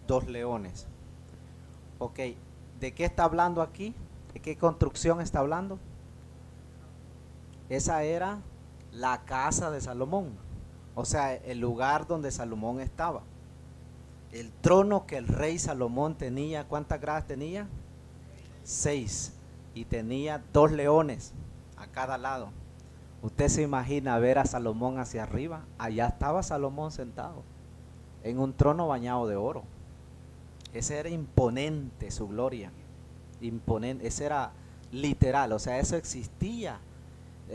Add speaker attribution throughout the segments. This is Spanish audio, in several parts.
Speaker 1: dos leones. Ok, ¿de qué está hablando aquí? ¿De qué construcción está hablando? Esa era la casa de Salomón, o sea, el lugar donde Salomón estaba. El trono que el rey Salomón tenía, ¿cuántas gradas tenía? 6. Y tenía dos leones a cada lado. Usted se imagina ver a Salomón hacia arriba. Allá estaba Salomón sentado en un trono bañado de oro. Ese era imponente su gloria. Imponente, ese era literal, o sea, eso existía.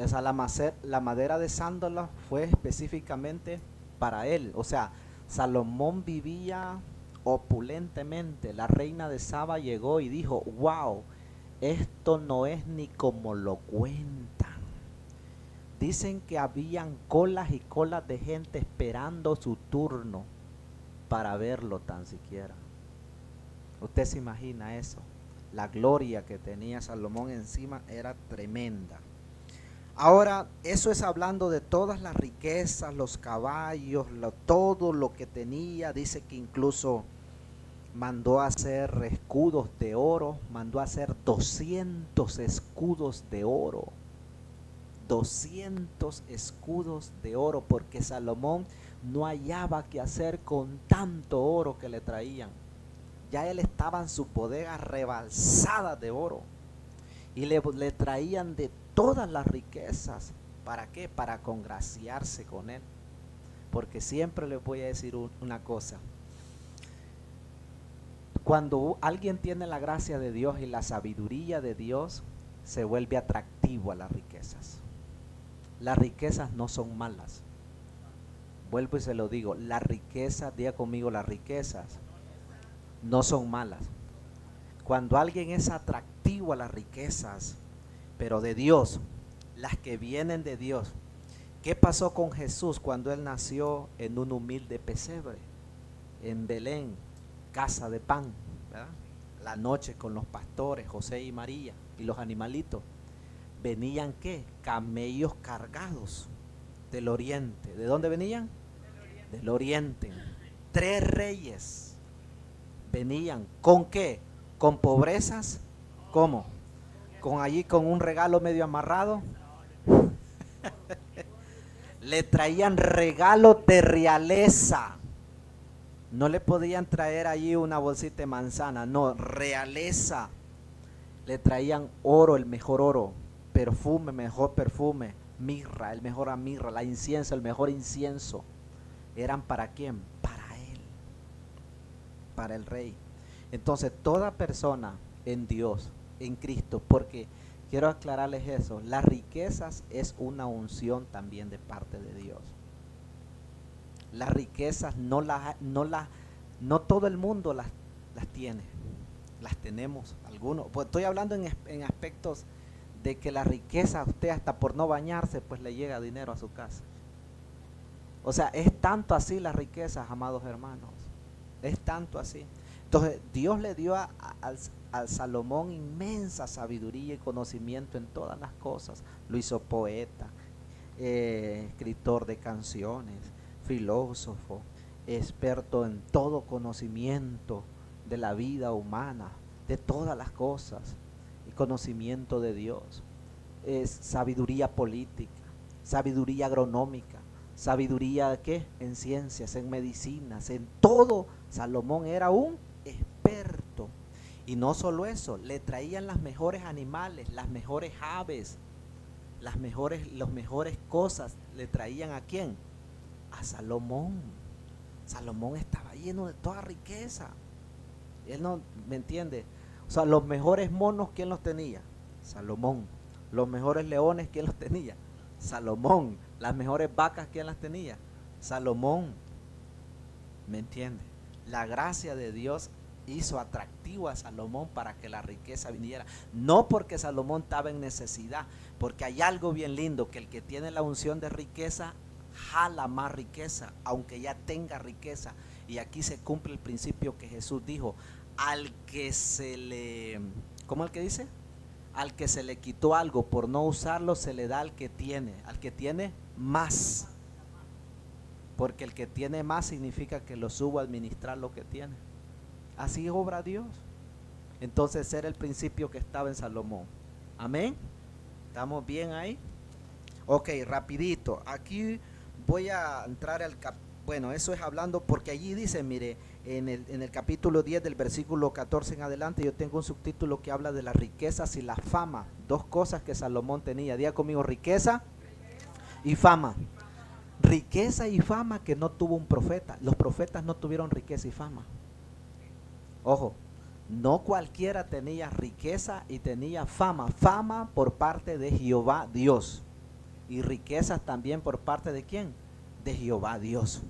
Speaker 1: O sea, la madera de sándalo fue específicamente para él. O sea, Salomón vivía opulentemente. La reina de Saba llegó y dijo, wow, esto no es ni como lo cuentan. Dicen que habían colas y colas de gente esperando su turno para verlo tan siquiera. Usted se imagina eso. La gloria que tenía Salomón encima era tremenda. Ahora, eso es hablando de todas las riquezas, los caballos, todo lo que tenía. Dice que incluso mandó a hacer escudos de oro, mandó a hacer 200 escudos de oro. 200 escudos de oro, porque Salomón no hallaba qué hacer con tanto oro que le traían. Ya él estaba en su bodega rebalsada de oro. Y le traían de todas las riquezas. ¿Para qué? Para congraciarse con él. Porque siempre les voy a decir una cosa. Cuando alguien tiene la gracia de Dios y la sabiduría de Dios, se vuelve atractivo a las riquezas. Las riquezas no son malas. Vuelvo y se lo digo, las riquezas, diga conmigo, las riquezas no son malas. Cuando alguien es atractivo a las riquezas, pero de Dios, las que vienen de Dios. ¿Qué pasó con Jesús cuando él nació en un humilde pesebre? En Belén, casa de pan, ¿verdad? La noche con los pastores, José y María y los animalitos. Venían ¿qué? Camellos cargados del oriente. ¿De dónde venían? Del oriente. 3 reyes venían. ¿Con qué? ¿Con pobrezas? ¿Cómo? ¿Con allí con un regalo medio amarrado? Le traían regalos de realeza. No le podían traer allí una bolsita de manzana, no, realeza. Le traían oro, el mejor oro, perfume, mejor perfume, mirra, el mejor mirra, la incienso, el mejor incienso. ¿Eran para quién? Para él, para el rey. Entonces, toda persona en Dios, en Cristo, porque quiero aclararles eso, las riquezas es una unción también de parte de Dios. Las riquezas no todo el mundo las tiene, las tenemos algunos. Pues estoy hablando en aspectos de que la riqueza a usted hasta por no bañarse pues le llega dinero a su casa. O sea, es tanto así las riquezas, amados hermanos, es tanto así. Entonces Dios le dio al Salomón inmensa sabiduría y conocimiento en todas las cosas. Lo hizo poeta, escritor de canciones, filósofo, experto en todo conocimiento de la vida humana, de todas las cosas, y conocimiento de Dios, es sabiduría política, sabiduría agronómica, sabiduría ¿qué? En ciencias, en medicinas, en todo. Salomón era un experto. Y no solo eso, le traían las mejores animales, las mejores aves, los mejores cosas. ¿Le traían a quién? A Salomón. Salomón estaba lleno de toda riqueza. Él no, ¿me entiende? O sea, los mejores monos, ¿quién los tenía? Salomón. Los mejores leones, ¿quién los tenía? Salomón. Las mejores vacas, ¿quién las tenía? Salomón. ¿Me entiende? La gracia de Dios hizo atractivo a Salomón para que la riqueza viniera. No porque Salomón estaba en necesidad, porque hay algo bien lindo, que el que tiene la unción de riqueza jala más riqueza, aunque ya tenga riqueza. Y aquí se cumple el principio que Jesús dijo: al que se le, ¿cómo el que dice? Al que se le quitó algo por no usarlo, se le da al que tiene más. Porque el que tiene más significa que lo subo a administrar lo que tiene. Así obra Dios. Entonces era el principio que estaba en Salomón. Amén. ¿Estamos bien ahí? Ok, rapidito. Aquí voy a entrar al bueno, eso es hablando porque allí dice, mire, en el capítulo 10 del versículo 14 en adelante, yo tengo un subtítulo que habla de las riquezas y la fama. Dos cosas que Salomón tenía. Diga conmigo, riqueza y fama. Riqueza y fama que no tuvo un profeta. Los profetas no tuvieron riqueza y fama. Ojo, no cualquiera tenía riqueza y tenía fama. Fama por parte de Jehová Dios. Y riquezas también por parte de ¿quién? De Jehová Dios.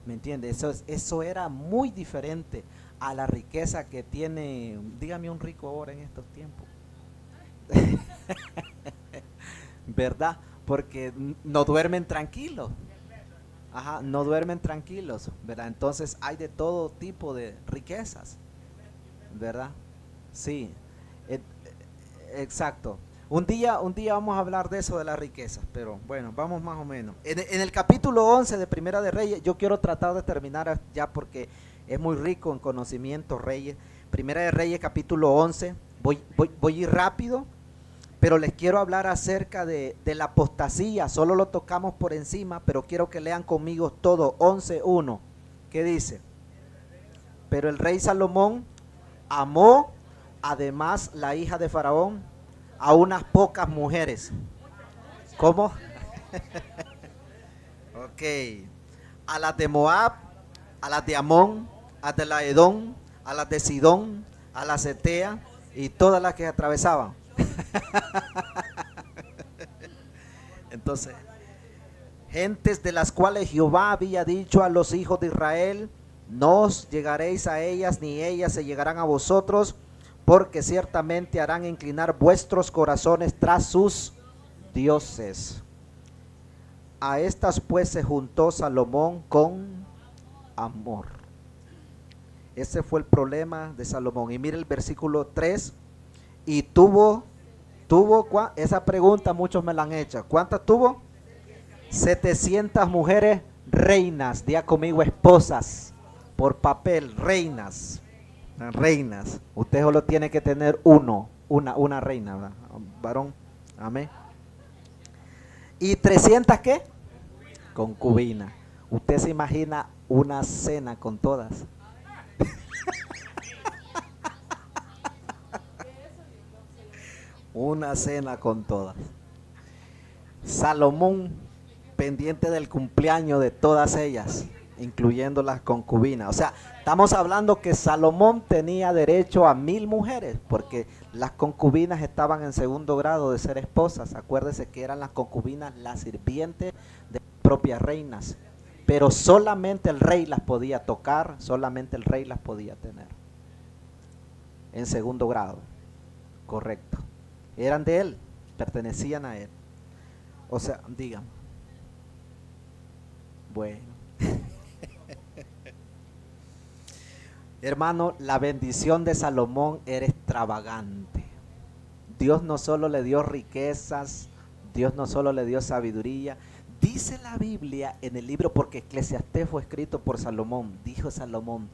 Speaker 1: ¿Me entiende? Eso era muy diferente a la riqueza que tiene, dígame un rico ahora en estos tiempos. ¿Verdad? Porque no duermen tranquilos. Ajá, no duermen tranquilos, ¿verdad? Entonces hay de todo tipo de riquezas, ¿verdad? Sí, exacto. Un día vamos a hablar de eso de las riquezas, pero bueno, vamos más o menos. En el capítulo 11 de Primera de Reyes, yo quiero tratar de terminar ya porque es muy rico en conocimiento, Reyes. Primera de Reyes, capítulo 11, voy a ir rápido, pero les quiero hablar acerca de la apostasía. Solo lo tocamos por encima, pero quiero que lean conmigo todo. 11:1, ¿qué dice? Pero el rey Salomón amó además la hija de Faraón a unas pocas mujeres. ¿Cómo? Ok. A las de Moab, a las de Amón, a las de la Edom, a las de Sidón, a las Etea y todas las que atravesaban. Entonces, gentes de las cuales Jehová había dicho a los hijos de Israel, no os llegaréis a ellas, ni ellas se llegarán a vosotros, porque ciertamente harán inclinar vuestros corazones tras sus dioses. A estas pues se juntó Salomón con amor. Ese fue el problema de Salomón. Y mire el versículo 3. Y tuvo, esa pregunta muchos me la han hecho. ¿Cuántas tuvo? 700 mujeres reinas. Diga conmigo, esposas. Por papel, reinas. Reinas. Usted solo tiene que tener una reina, ¿verdad? Varón. Amén. ¿Y 300 qué? Concubinas. Usted se imagina una cena con todas. Una cena con todas. Salomón pendiente del cumpleaños de todas ellas, incluyendo las concubinas. O sea, estamos hablando que Salomón tenía derecho a 1000 mujeres, porque las concubinas estaban en segundo grado de ser esposas. Acuérdese que eran las concubinas las sirvientes de las propias reinas, pero solamente el rey las podía tocar, solamente el rey las podía tener. En segundo grado, correcto. Eran de él, pertenecían a él. O sea, digan. Bueno. Hermano, la bendición de Salomón era extravagante. Dios no solo le dio riquezas, Dios no solo le dio sabiduría. Dice la Biblia en el libro, porque Eclesiastés fue escrito por Salomón, dijo Salomón,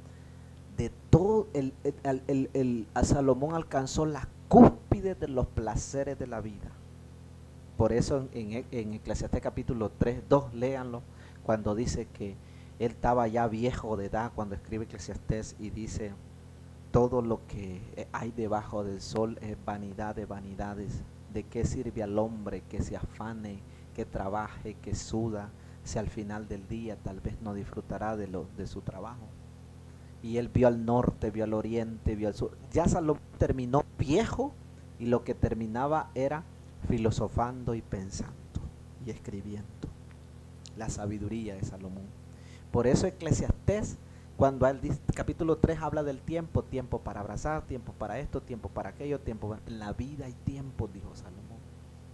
Speaker 1: de todo a Salomón alcanzó la cúspide de los placeres de la vida. Por eso en Eclesiastés capítulo 3:2, léanlo, cuando dice que él estaba ya viejo de edad cuando escribe Eclesiastés, y dice, todo lo que hay debajo del sol es vanidad de vanidades. ¿De qué sirve al hombre que se afane, que trabaje, que suda, si al final del día tal vez no disfrutará de su trabajo? Y él vio al norte, vio al oriente, vio al sur. Ya Salomón terminó viejo, y lo que terminaba era filosofando y pensando y escribiendo. La sabiduría de Salomón. Por eso Eclesiastés, cuando él dice, capítulo 3 habla del tiempo, tiempo para abrazar, tiempo para esto, tiempo para aquello, tiempo. En la vida hay tiempo, dijo Salomón.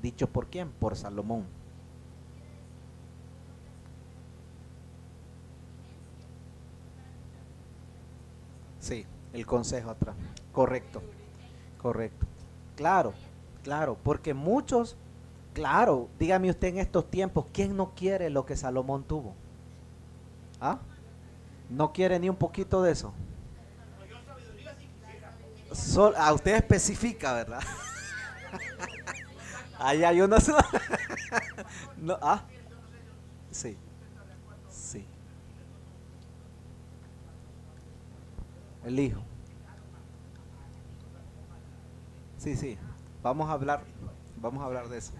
Speaker 1: ¿Dicho por quién? Por Salomón. Sí, el consejo atrás. Correcto, correcto. Claro, claro, porque muchos, claro, dígame usted en estos tiempos, ¿quién no quiere lo que Salomón tuvo? ¿Ah? ¿No quiere ni un poquito de eso? A usted especifica, ¿verdad? Ahí hay unos. No, sí, sí. El hijo. Sí, sí. Vamos a hablar de eso.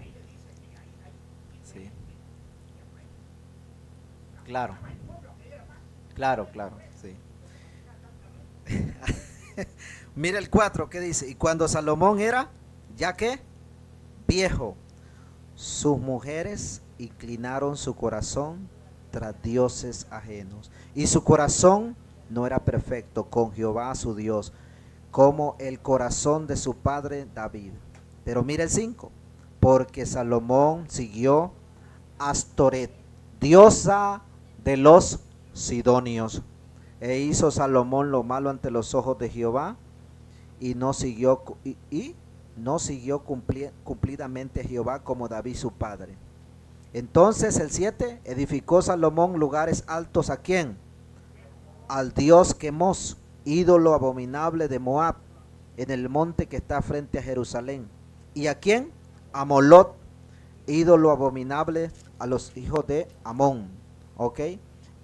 Speaker 1: Sí, claro, claro, claro, sí. Mira el 4 que dice, y cuando Salomón era, ya que viejo, sus mujeres inclinaron su corazón tras dioses ajenos, y su corazón no era perfecto con Jehová su Dios, como el corazón de su padre David. Pero mira el 5, porque Salomón siguió Astoret, diosa de los sidonios, e hizo Salomón lo malo ante los ojos de Jehová, y no siguió no siguió cumplidamente a Jehová como David su padre. Entonces el 7, edificó Salomón lugares altos. ¿A quién? Al dios Quemos, ídolo abominable de Moab, en el monte que está frente a Jerusalén. ¿Y a quién? A Molot, ídolo abominable a los hijos de Amón. ¿Ok?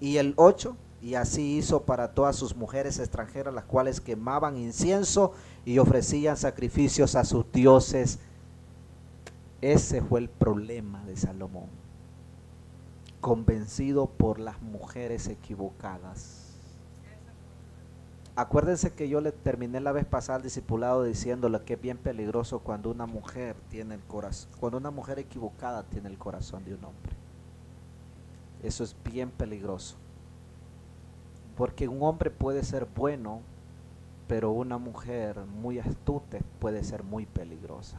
Speaker 1: Y el 8, y así hizo para todas sus mujeres extranjeras, las cuales quemaban incienso y ofrecían sacrificios a sus dioses. Ese fue el problema de Salomón, convencido por las mujeres equivocadas. Acuérdense que yo le terminé la vez pasada el discipulado diciéndole que es bien peligroso cuando una mujer tiene el corazón, cuando una mujer equivocada tiene el corazón de un hombre. Eso es bien peligroso, porque un hombre puede ser bueno, pero una mujer muy astuta puede ser muy peligrosa.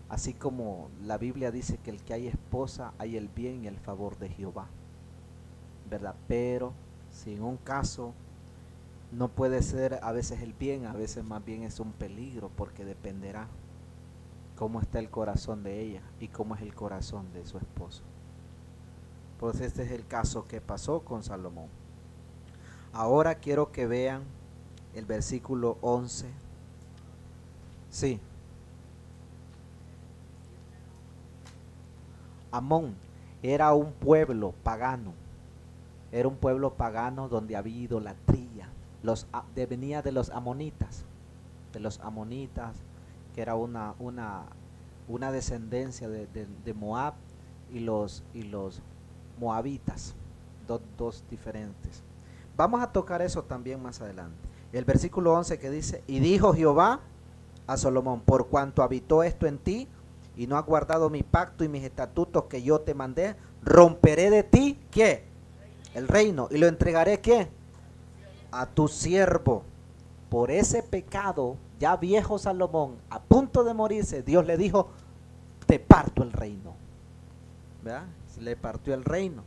Speaker 1: Así como la Biblia dice que el que hay esposa hay el bien y el favor de Jehová, ¿verdad? Pero si en un caso no puede ser a veces el bien, a veces más bien es un peligro, porque dependerá cómo está el corazón de ella y cómo es el corazón de su esposo. Pues este es el caso que pasó con Salomón. Ahora quiero que vean el versículo 11. Sí. Amón era un pueblo pagano. Era un pueblo pagano donde había idolatría. Venía de los amonitas. De los amonitas, que era una descendencia de Moab, y los moabitas. Dos diferentes. Vamos a tocar eso también más adelante. El versículo 11 que dice, y dijo Jehová a Salomón, por cuanto habitó esto en ti, y no has guardado mi pacto y mis estatutos que yo te mandé, romperé de ti, ¿qué? El reino, y lo entregaré, ¿qué? A tu siervo. Por ese pecado, ya viejo Salomón, a punto de morirse, Dios le dijo, te parto el reino. ¿Verdad? Le partió el reino.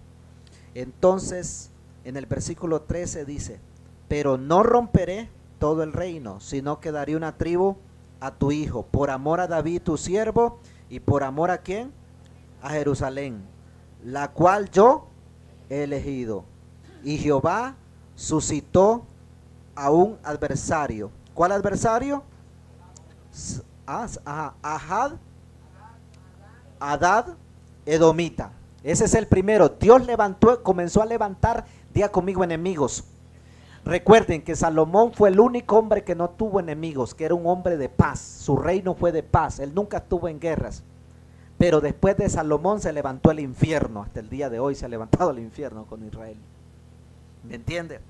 Speaker 1: Entonces, en el versículo 13 dice, pero no romperé todo el reino, sino que daré una tribu a tu hijo, por amor a David tu siervo, y por amor a ¿quién? A Jerusalén, la cual yo he elegido. Y Jehová suscitó a un adversario. ¿Cuál adversario? Hadad Edomita. Ese es el primero. Dios comenzó a levantar, diga conmigo, enemigos. Recuerden que Salomón fue el único hombre que no tuvo enemigos, que era un hombre de paz. Su reino fue de paz. Él nunca estuvo en guerras. Pero después de Salomón se levantó el infierno. Hasta el día de hoy se ha levantado el infierno con Israel. ¿Me entiende?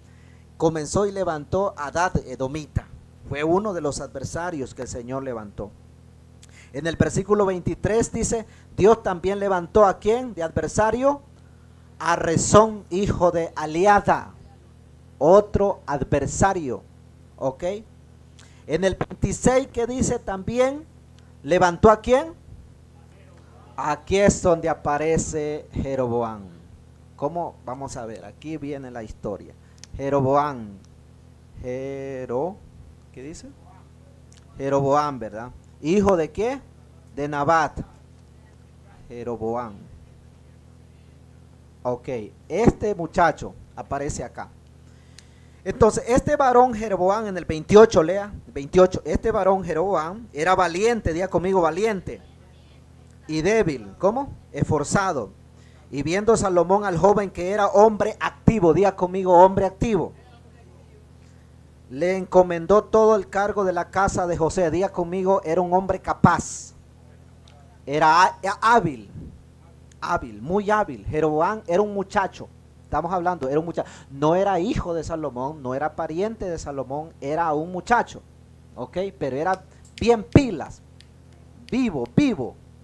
Speaker 1: Comenzó y levantó a Hadad Edomita. Fue uno de los adversarios que el Señor levantó. En el versículo 23 dice, Dios también levantó ¿a quién de adversario? A Rezón, hijo de Aliada. Otro adversario. ¿Ok? En el 26 que dice también, levantó ¿a quién? Aquí es donde aparece Jeroboam. ¿Cómo? Vamos a ver, aquí viene la historia. Jeroboam. ¿Qué dice? Jeroboam, ¿verdad? ¿Hijo de qué? De Nabat. Jeroboam. Ok, este muchacho aparece acá. Entonces, este varón Jeroboam en el 28, lea, 28, este varón Jeroboam era valiente, diga conmigo valiente, y débil, ¿cómo? Esforzado. Y viendo Salomón al joven que era hombre activo, diga conmigo hombre activo, le encomendó todo el cargo de la casa de José, diga conmigo, era un hombre capaz, era hábil, muy hábil. Jeroboam era un muchacho. Estamos hablando, era un muchacho, no era hijo de Salomón, no era pariente de Salomón, era un muchacho, ¿ok? Pero era bien pilas, vivo,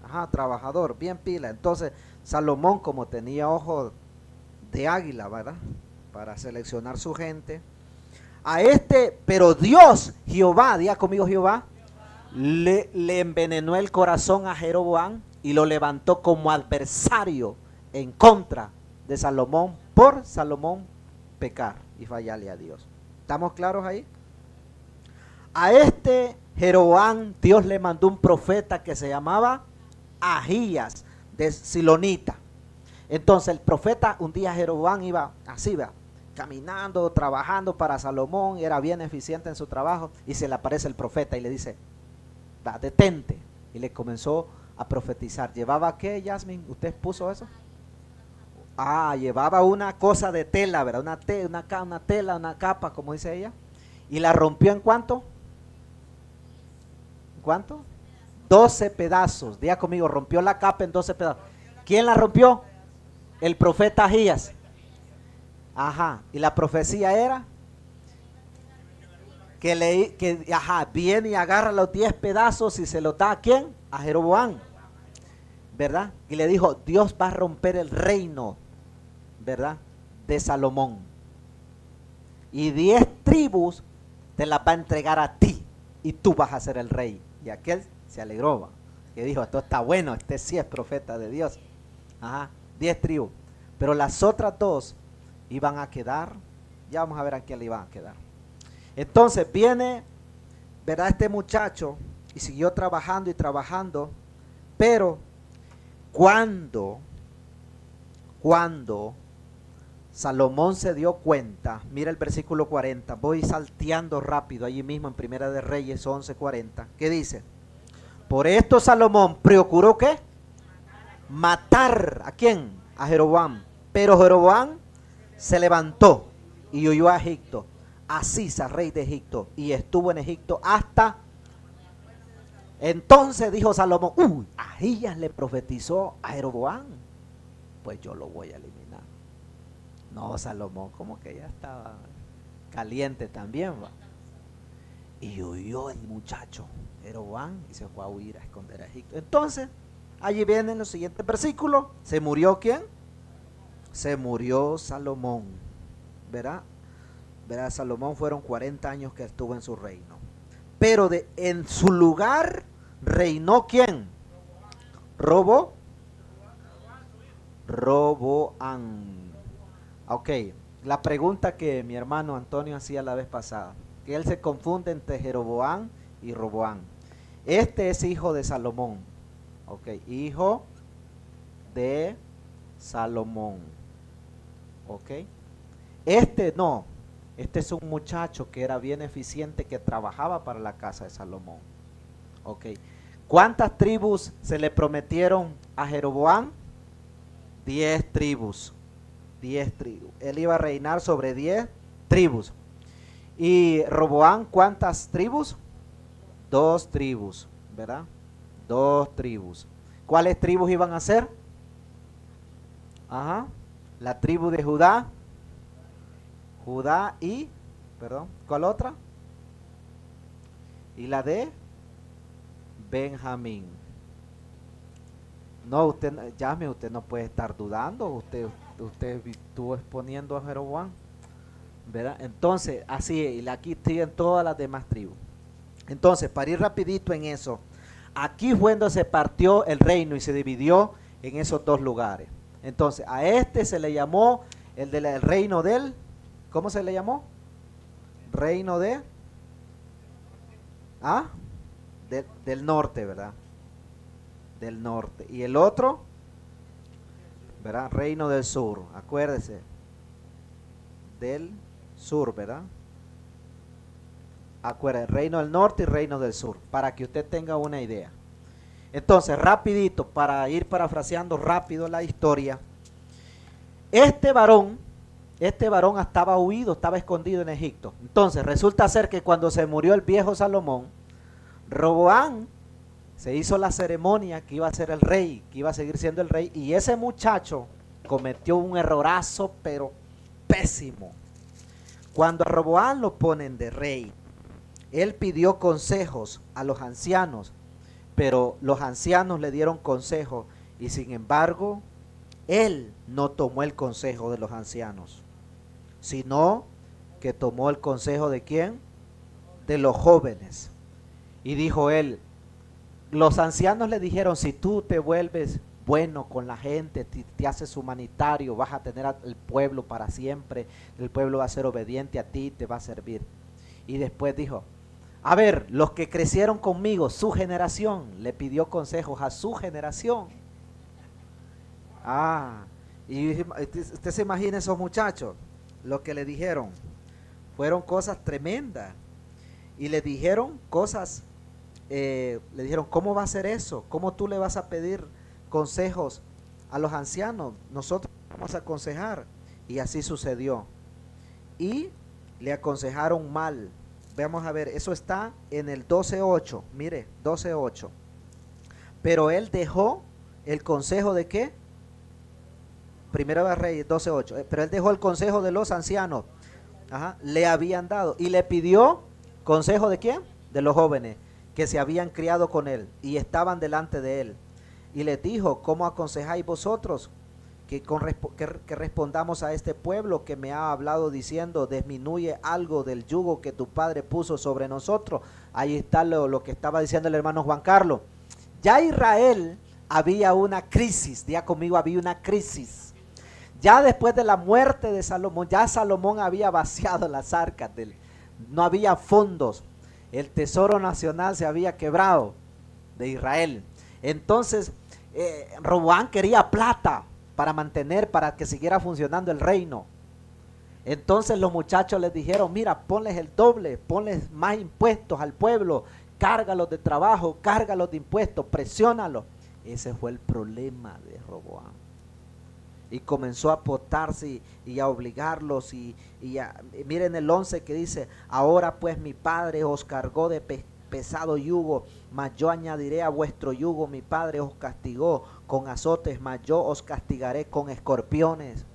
Speaker 1: ajá, trabajador, bien pila. Entonces, Salomón, como tenía ojo de águila, ¿verdad? Para seleccionar su gente, pero Dios, Jehová, diga conmigo Jehová, le envenenó el corazón a Jeroboam y lo levantó como adversario en contra de Salomón, por Salomón pecar y fallarle a Dios. ¿Estamos claros ahí? A este Jeroboam Dios le mandó un profeta que se llamaba Ahías de Silonita. Entonces el profeta, un día Jeroboam iba así, ¿verdad?, caminando, trabajando para Salomón, era bien eficiente en su trabajo, y se le aparece el profeta y le dice, va, detente, y le comenzó a profetizar. ¿Llevaba qué, Yasmin? ¿Usted puso eso? Llevaba una cosa de tela, ¿verdad? Una tela, una capa, como dice ella, y la rompió ¿en cuánto? ¿Cuánto? 12 pedazos. Diga conmigo, rompió la capa en 12 pedazos. ¿Quién la rompió? El profeta Ahías. Ajá, y la profecía era que viene y agarra los 10 pedazos y se lo da ¿a quién? A Jeroboam, ¿verdad? Y le dijo, Dios va a romper el reino, ¿verdad?, de Salomón, y 10 tribus te las va a entregar a ti, y tú vas a ser el rey. Y aquel se alegró, que dijo, esto está bueno, este sí es profeta de Dios. 10 tribus, pero las otras 2 iban a quedar, ya vamos a ver a quién le iban a quedar. Entonces viene, ¿verdad?, este muchacho, y siguió trabajando y trabajando, pero cuando Salomón se dio cuenta, mira el versículo 40, voy salteando rápido allí mismo en Primera de Reyes 11:40, ¿qué dice? Por esto Salomón procuró ¿qué? Matar, ¿a quién? A Jeroboam. Pero Jeroboam se levantó y huyó a Egipto, a Sisa, rey de Egipto, y estuvo en Egipto hasta... Entonces dijo Salomón, Ahías le profetizó a Jeroboam, pues yo lo voy a eliminar. No, Salomón como que ya estaba caliente también, ¿va? Y huyó el muchacho Jeroboam y se fue a huir, a esconder a Egipto. Entonces, allí vienen los siguientes versículos. ¿Se murió quién? Se murió Salomón, ¿verdad? Salomón fueron 40 años que estuvo en su reino. Pero en su lugar reinó ¿quién? Roboam. Ok, la pregunta que mi hermano Antonio hacía la vez pasada, que él se confunde entre Jeroboam y Roboam. Este es hijo de Salomón, ok, hijo de Salomón, ok. Este no, este es un muchacho que era bien eficiente, que trabajaba para la casa de Salomón, ok. ¿Cuántas tribus se le prometieron a Jeroboam? 10 tribus. 10 tribus. Él iba a reinar sobre 10 tribus. ¿Y Roboam cuántas tribus? 2 tribus, ¿verdad? 2 tribus. ¿Cuáles tribus iban a ser? La tribu de Judá. Judá y, ¿cuál otra? Y la de Benjamín. No, usted no puede estar dudando, usted estuvo exponiendo a Jeroboam, ¿verdad? Entonces, así, y aquí siguen todas las demás tribus. Entonces, para ir rapidito en eso, aquí fue donde se partió el reino y se dividió en esos 2 lugares. Entonces, a este se le llamó el reino del, ¿cómo se le llamó? Reino de, del norte, ¿verdad? Del norte. Y el otro, ¿verdad? Reino del sur, acuérdese, del sur, ¿verdad? Acuérdense, reino del norte y reino del sur, para que usted tenga una idea. Entonces, rapidito, para ir parafraseando rápido la historia, este varón estaba huido, estaba escondido en Egipto. Entonces, resulta ser que cuando se murió el viejo Salomón, Roboam se hizo la ceremonia que iba a ser el rey, que iba a seguir siendo el rey, y ese muchacho cometió un errorazo, pero pésimo. Cuando a Roboam lo ponen de rey, él pidió consejos a los ancianos, pero los ancianos le dieron consejo, y sin embargo, él no tomó el consejo de los ancianos, sino que tomó el consejo ¿de quién? De los jóvenes. Y dijo él, los ancianos le dijeron, si tú te vuelves bueno con la gente, te haces humanitario, vas a tener al pueblo para siempre, el pueblo va a ser obediente a ti, te va a servir. Y después dijo, a ver, los que crecieron conmigo, su generación, le pidió consejos a su generación. Y usted se imagina esos muchachos, lo que le dijeron, fueron cosas tremendas. Y le dijeron cosas, le dijeron, ¿cómo va a ser eso? ¿Cómo tú le vas a pedir consejos a los ancianos? Nosotros vamos a aconsejar. Y así sucedió. Y le aconsejaron mal. Vamos a ver, eso está en el 12:8. Mire, 12:8. Pero él dejó el consejo de ¿qué? Primero de Reyes 12:8. Pero él dejó el consejo de los ancianos. Le habían dado. Y le pidió consejo ¿de quién? De los jóvenes que se habían criado con él y estaban delante de él. Y les dijo, ¿cómo aconsejáis vosotros que respondamos a este pueblo que me ha hablado diciendo, disminuye algo del yugo que tu padre puso sobre nosotros? Ahí está lo que estaba diciendo el hermano Juan Carlos. Ya Israel había una crisis, diga conmigo, había una crisis. Ya después de la muerte de Salomón, ya Salomón había vaciado las arcas, no había fondos, el tesoro nacional se había quebrado de Israel. Entonces Roboam quería plata para que siguiera funcionando el reino. Entonces los muchachos les dijeron, mira, ponles el doble, ponles más impuestos al pueblo, cárgalos de trabajo, cárgalos de impuestos, presiónalos. Ese fue el problema de Roboam. Y comenzó a apotarse y a obligarlos miren el 11 que dice, ahora pues mi padre os cargó de pesado yugo, mas yo añadiré a vuestro yugo, mi padre os castigó con azotes, mas yo os castigaré con escorpiones.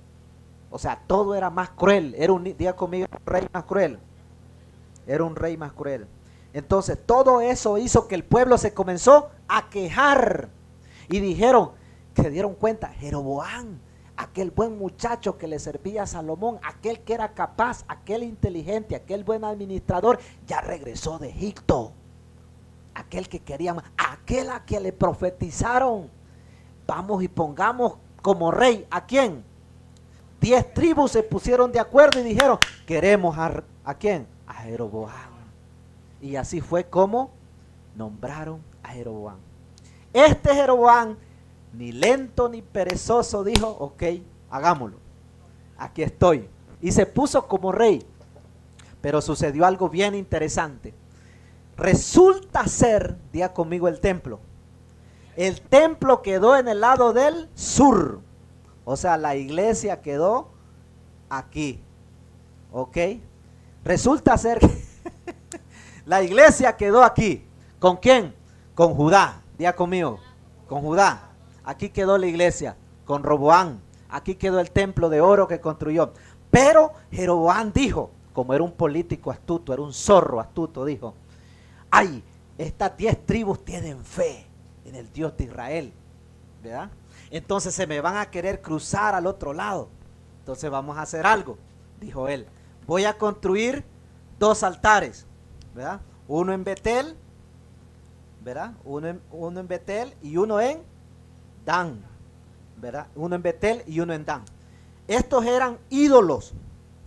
Speaker 1: O sea, todo era más cruel, diga conmigo, un rey más cruel, era un rey más cruel. Entonces todo eso hizo que el pueblo se comenzó a quejar y se dieron cuenta, Jeroboam, aquel buen muchacho que le servía a Salomón, aquel que era capaz, aquel inteligente, aquel buen administrador, ya regresó de Egipto. Aquel que querían, aquel a que le profetizaron, vamos y pongamos como rey, ¿a quién? 10 tribus se pusieron de acuerdo y dijeron, queremos ¿a quién? A Jeroboam. Y así fue como nombraron a Jeroboam. Este Jeroboam, ni lento ni perezoso, dijo, ok, hagámoslo, aquí estoy. Y se puso como rey. Pero sucedió algo bien interesante. Resulta ser, diga conmigo, el templo. El templo quedó en el lado del sur. O sea, la iglesia quedó aquí. ¿Ok? Resulta ser que la iglesia quedó aquí. ¿Con quién? Con Judá. Diga conmigo, con Judá. Aquí quedó la iglesia, con Roboam. Aquí quedó el templo de oro que construyó. Pero Jeroboam dijo, como era un político astuto, era un zorro astuto, dijo, ay, estas 10 tribus tienen fe en el Dios de Israel, ¿verdad? Entonces se me van a querer cruzar al otro lado. Entonces vamos a hacer algo, dijo él. Voy a construir 2 altares, ¿verdad? Uno en Betel, ¿verdad? Uno en Betel y uno en Dan, ¿verdad? Uno en Betel y uno en Dan. Estos eran ídolos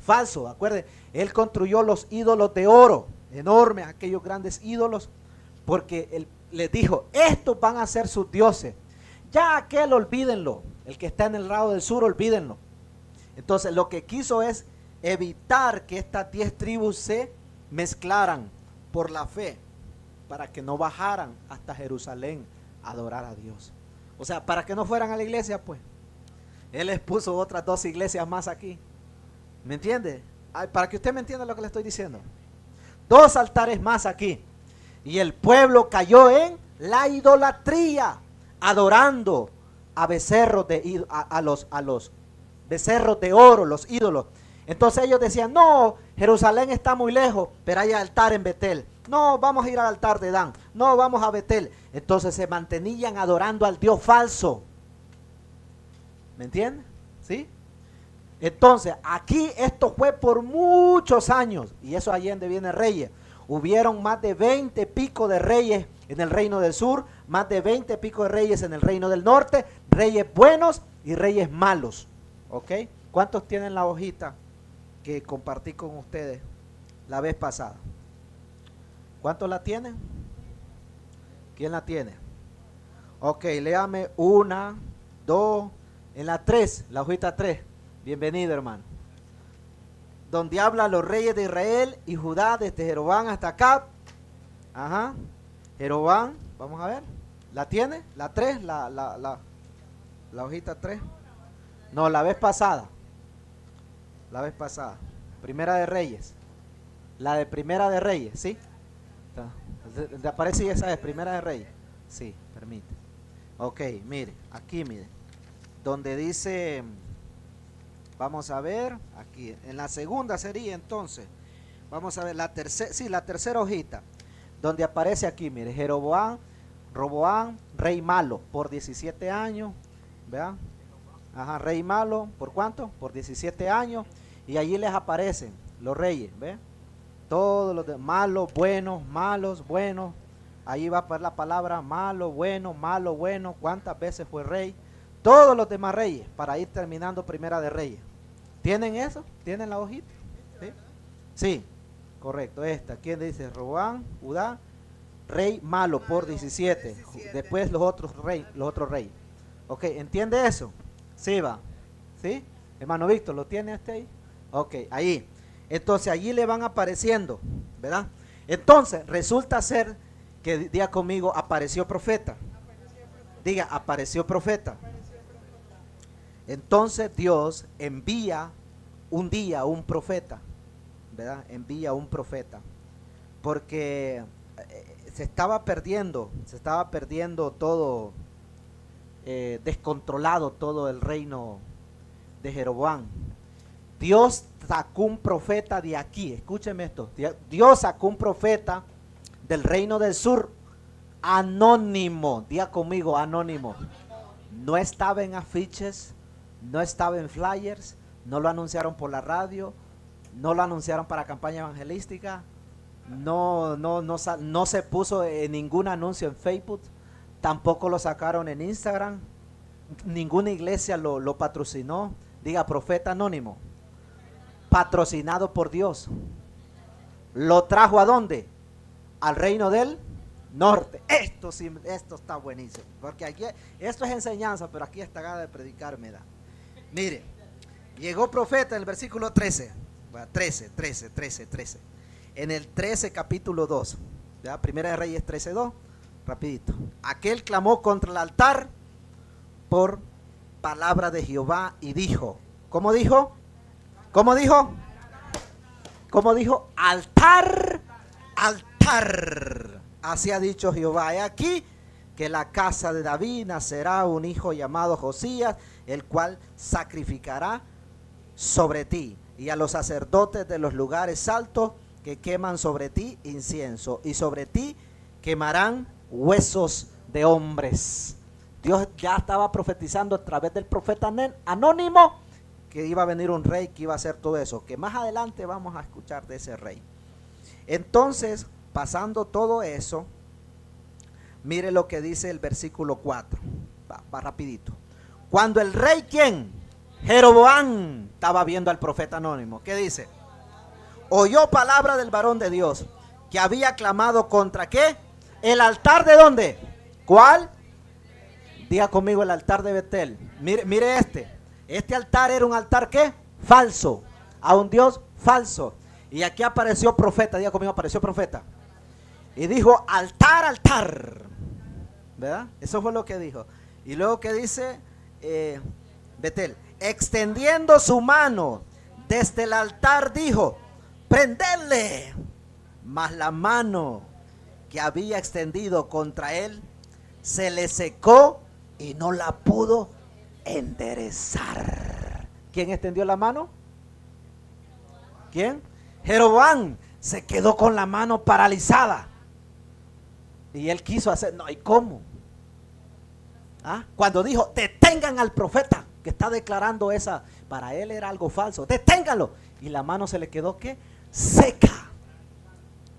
Speaker 1: falsos, acuérdense. Él construyó los ídolos de oro, enormes, aquellos grandes ídolos, porque él les dijo, estos van a ser sus dioses. Ya aquel olvídenlo, el que está en el lado del sur, olvídenlo. Entonces lo que quiso es evitar que estas 10 tribus se mezclaran por la fe, para que no bajaran hasta Jerusalén a adorar a Dios. O sea, para que no fueran a la iglesia, pues. Él les puso otras 2 iglesias más aquí. ¿Me entiende? Para que usted me entienda lo que le estoy diciendo. 2 altares más aquí. Y el pueblo cayó en la idolatría, adorando a becerros a los becerros de oro, los ídolos. Entonces ellos decían, no, Jerusalén está muy lejos, pero hay altar en Betel. No, vamos a ir al altar de Dan. No, vamos a Betel. Entonces se mantenían adorando al Dios falso. ¿Me entienden? ¿Sí? Entonces, aquí esto fue por muchos años. Y eso allí donde viene reyes. Hubieron más de 20 pico de reyes en el reino del sur, más de 20 pico de reyes en el reino del norte, reyes buenos y reyes malos. ¿Ok? ¿Cuántos tienen la hojita que compartí con ustedes la vez pasada? ¿Cuántos la tienen? ¿Quién la tiene? Ok, léame 1, 2, en la 3, la hojita 3. Bienvenido, hermano. Donde habla los reyes de Israel y Judá desde Jeroboam hasta acá. Ajá. Jeroboam, vamos a ver. ¿La tiene? ¿La 3? La hojita 3. No, la vez pasada. La vez pasada. Primera de Reyes. La de Primera de Reyes, ¿sí? ¿Te aparece esa vez? Primera de Reyes. Sí, permite. Ok, mire, aquí mire. Donde dice, vamos a ver, aquí, en la segunda sería entonces, vamos a ver, la tercera, sí, la tercera hojita, donde aparece aquí, mire, Roboam, rey malo, por 17 años, ¿vean? Ajá, rey malo, ¿por cuánto? Por 17 años, y allí les aparecen los reyes, ¿ven? Todos los de malos, buenos, ahí va a poner la palabra malo, bueno, cuántas veces fue rey, todos los demás reyes, para ir terminando Primera de Reyes. ¿Tienen eso? ¿Tienen la hojita? ¿Sí? Sí, correcto, esta. ¿Quién dice? Roboam, Judá, rey malo por 17. Después los otros reyes. Ok, ¿entiende eso? Sí, va. ¿Sí? Hermano Víctor, ¿lo tiene este ahí? Ok, ahí. Entonces allí le van apareciendo, ¿verdad? Entonces resulta ser que, diga conmigo, apareció profeta. Diga, apareció profeta. Entonces Dios envía un día un profeta, ¿verdad? Envía un profeta, porque se estaba perdiendo todo, descontrolado todo el reino de Jeroboam. Dios sacó un profeta de aquí, escúcheme esto, Dios sacó un profeta del reino del sur, anónimo, diga conmigo, anónimo. No estaba en afiches, no estaba en flyers, no lo anunciaron por la radio, no lo anunciaron para campaña evangelística, no se puso en ningún anuncio en Facebook, tampoco lo sacaron en Instagram, ninguna iglesia lo patrocinó. Diga, profeta anónimo, patrocinado por Dios. ¿Lo trajo a dónde? Al reino del norte. Esto está buenísimo, porque aquí esto es enseñanza, pero aquí esta gana de predicar me da. Mire, llegó profeta en el versículo 13, 13. En el 13 capítulo 2, ¿verdad? Primera de Reyes 13:2, rapidito. Aquel clamó contra el altar por palabra de Jehová y dijo, ¿cómo dijo? ¿Cómo dijo? ¿Cómo dijo? Altar, altar. Así ha dicho Jehová, he aquí que la casa de David nacerá un hijo llamado Josías, el cual sacrificará sobre ti y a los sacerdotes de los lugares altos que queman sobre ti incienso, y sobre ti quemarán huesos de hombres. Dios ya estaba profetizando a través del profeta anónimo que iba a venir un rey que iba a hacer todo eso, que más adelante vamos a escuchar de ese rey. Entonces, pasando todo eso, mire lo que dice el versículo 4, va rapidito. Cuando el rey, ¿quién? Jeroboam estaba viendo al profeta anónimo. ¿Qué dice? Oyó palabra del varón de Dios que había clamado contra ¿qué? El altar de ¿dónde? ¿Cuál? Diga conmigo, el altar de Betel. Mire este altar era un altar ¿qué? Falso. a un Dios falso. Y aquí apareció profeta, diga conmigo, apareció profeta. Y dijo, altar, altar. ¿Verdad? Eso fue lo que dijo. Y luego que dice Betel, extendiendo su mano desde el altar dijo, prenderle. Mas la mano que había extendido contra él se le secó y no la pudo enderezar. ¿Quién extendió la mano? ¿Quién? Jeroboam. Se quedó con la mano paralizada. Y él quiso hacer, no, ¿y cómo? ¿Ah? Cuando dijo, detengan al profeta que está declarando esa, para él era algo falso, deténganlo. Y la mano se le quedó, ¿qué? Seca,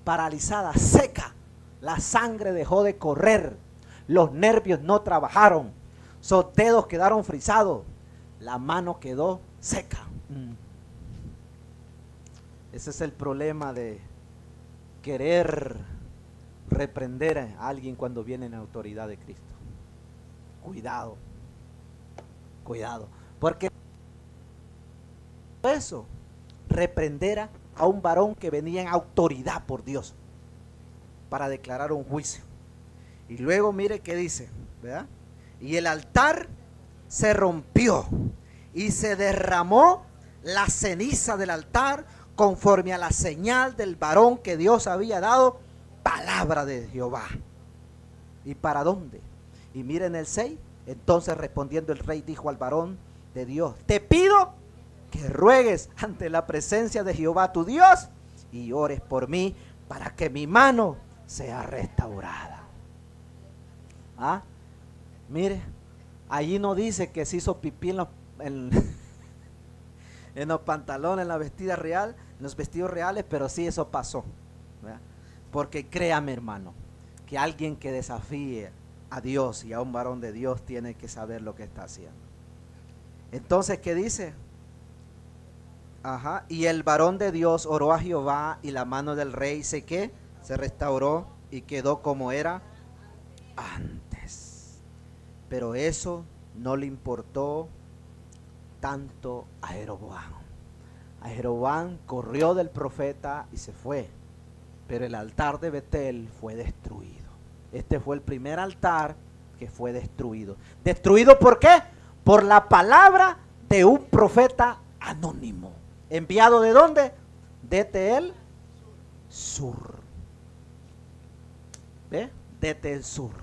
Speaker 1: paralizada, seca. La sangre dejó de correr, los nervios no trabajaron, sus dedos quedaron frisados, la mano quedó seca. Ese es el problema de querer reprender a alguien cuando viene en autoridad de Cristo. Cuidado, cuidado, porque eso, reprender a un varón que venía en autoridad por Dios para declarar un juicio. Y luego mire qué dice, ¿verdad? Y el altar se rompió y se derramó la ceniza del altar conforme a la señal del varón que Dios había dado, palabra de Jehová. ¿Y para dónde? Y miren el 6, entonces respondiendo el rey dijo al varón de Dios, te pido que ruegues ante la presencia de Jehová tu Dios y ores por mí para que mi mano sea restaurada. ¿Ah? Mire, allí no dice que se hizo pipí en los pantalones, en la vestida real, en los vestidos reales, pero sí eso pasó, ¿verdad? Porque créame, hermano, que alguien que desafíe a Dios y a un varón de Dios tiene que saber lo que está haciendo. Entonces, ¿qué dice? Y el varón de Dios oró a Jehová y la mano del rey se restauró y quedó como era antes. Pero eso no le importó tanto a Jeroboam. A Jeroboam corrió del profeta y se fue, pero el altar de Betel fue destruido. Este fue el primer altar que fue destruido. ¿Destruido por qué? Por la palabra de un profeta anónimo. ¿Enviado de dónde? Desde el sur. ¿Ve? Desde el sur.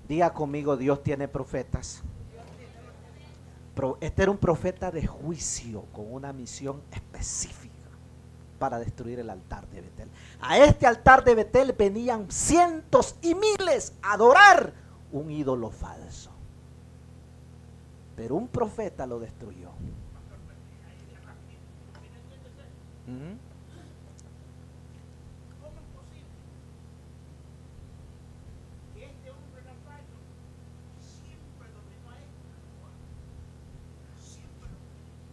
Speaker 1: Diga conmigo, Dios tiene profetas. Este era un profeta de juicio con una misión específica para destruir el altar de Betel. A este altar de Betel venían cientos y miles a adorar un ídolo falso. Pero un profeta lo destruyó.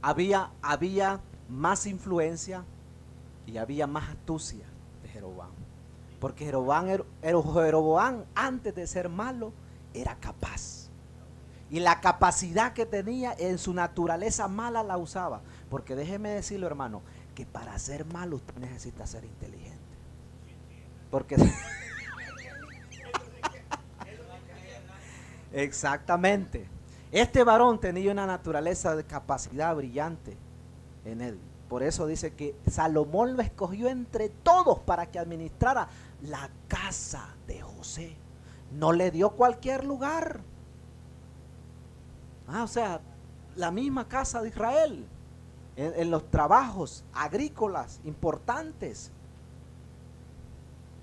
Speaker 1: Había más influencia y había más astucia de Jeroboam. Porque Jeroboam antes de ser malo era capaz. Y la capacidad que tenía en su naturaleza mala la usaba. Porque déjeme decirlo, hermano, que para ser malo usted necesita ser inteligente. Porque exactamente. Este varón tenía una naturaleza de capacidad brillante en él. Por eso dice que Salomón lo escogió entre todos para que administrara la casa de José. No le dio cualquier lugar. O sea, la misma casa de Israel, en los trabajos agrícolas importantes.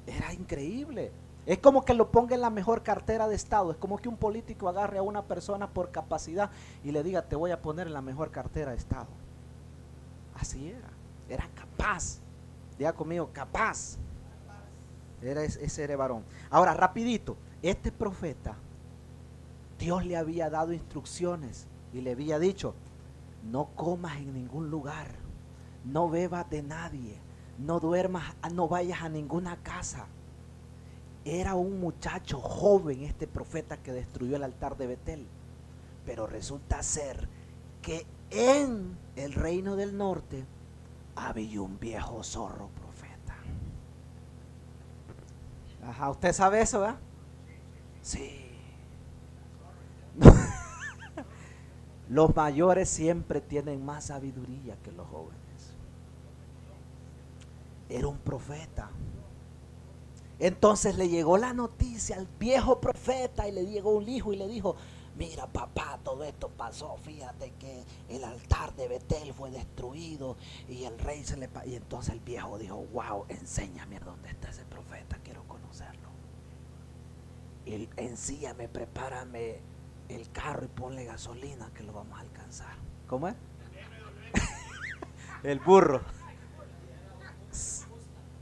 Speaker 1: Era increíble. Es como que lo ponga en la mejor cartera de Estado. Es como que un político agarre a una persona por capacidad y le diga, te voy a poner en la mejor cartera de Estado. Así era capaz. Diga conmigo, capaz. Ese era varón. Ahora, rapidito, este profeta, Dios le había dado instrucciones y le había dicho, no comas en ningún lugar, no bebas de nadie, no duermas, no vayas a ninguna casa. Era un muchacho joven este profeta que destruyó el altar de Betel. Pero resulta ser que en el reino del norte había un viejo zorro profeta. Ajá, ¿usted sabe eso, verdad? Sí. Los mayores siempre tienen más sabiduría que los jóvenes. Era un profeta. Entonces le llegó la noticia al viejo profeta y le llegó un hijo y le dijo: mira papá, todo esto pasó, fíjate que el altar de Betel fue destruido y el rey se le... Y entonces el viejo dijo: wow, enséñame a dónde está ese profeta, quiero conocerlo. Y ensíame, prepárame el carro y ponle gasolina que lo vamos a alcanzar. ¿Cómo es? El burro.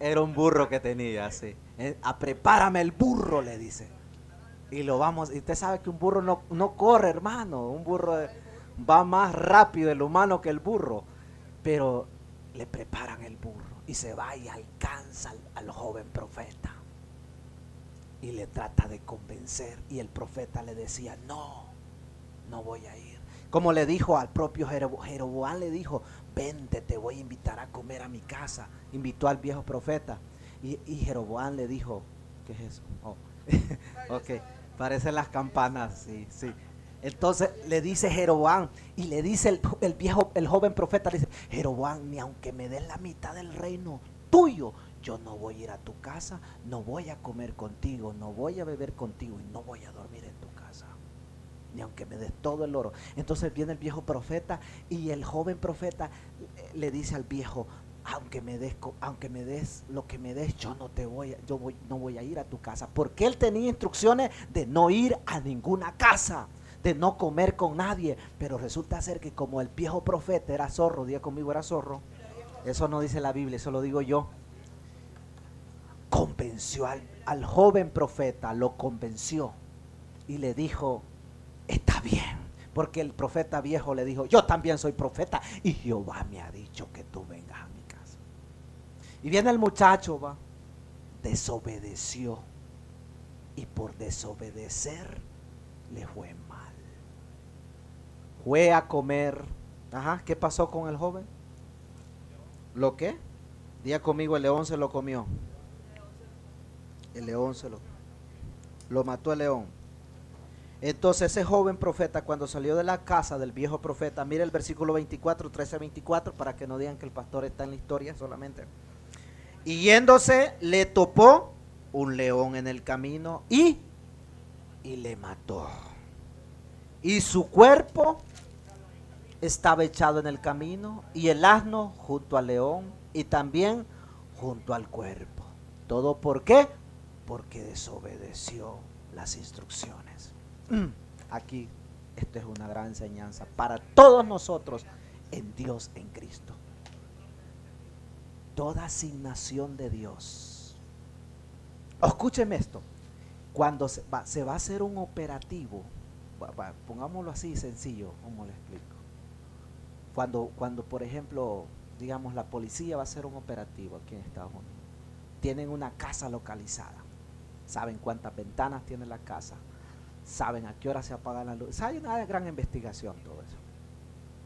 Speaker 1: Era un burro que tenía, sí. Prepárame el burro, le dice. Y lo vamos, y usted sabe que un burro no corre, hermano. Un burro va más rápido el humano que el burro. Pero le preparan el burro y se va y alcanza al joven profeta. Y le trata de convencer. Y el profeta le decía: no voy a ir. Como le dijo al propio Jeroboam, le dijo: vente, te voy a invitar a comer a mi casa. Invitó al viejo profeta. Y Jeroboam le dijo: ¿qué es eso? Oh. Ok, parecen las campanas, sí, sí. Entonces le dice Jeroboam, y le dice el joven profeta, le dice: Jeroboam, ni aunque me des la mitad del reino tuyo, yo no voy a ir a tu casa, no voy a comer contigo, no voy a beber contigo y no voy a dormir en tu casa, ni aunque me des todo el oro. Entonces viene el viejo profeta y el joven profeta le dice al viejo: aunque me des lo que me des, yo no voy a ir a tu casa, porque él tenía instrucciones de no ir a ninguna casa, de no comer con nadie. Pero resulta ser que como el viejo profeta era zorro, diga conmigo, era zorro. Eso no dice la Biblia, eso lo digo yo. Convenció al joven profeta, lo convenció y le dijo: está bien, porque el profeta viejo le dijo: yo también soy profeta y Jehová me ha dicho que tú vengas a mi casa. Y viene el muchacho, desobedeció, y por desobedecer le fue mal. Fue a comer. Ajá, ¿qué pasó con el joven? ¿Lo qué? Diga conmigo, el león se lo comió. El león lo mató el león. Entonces ese joven profeta, cuando salió de la casa del viejo profeta, mire el versículo 24, 13-24, para que no digan que el pastor está en la historia solamente. Y yéndose, le topó un león en el camino y le mató. Y su cuerpo estaba echado en el camino, y el asno junto al león, y también junto al cuerpo. ¿Todo por qué? Porque desobedeció las instrucciones. Aquí, esto es una gran enseñanza para todos nosotros en Dios, en Cristo. Toda asignación de Dios. Escúcheme esto. Cuando se va a hacer un operativo, pongámoslo así sencillo, ¿cómo le explico? Cuando por ejemplo, digamos, la policía va a hacer un operativo aquí en Estados Unidos, tienen una casa localizada, saben cuántas ventanas tiene la casa, saben a qué hora se apaga la luz. Hay una gran investigación, todo eso.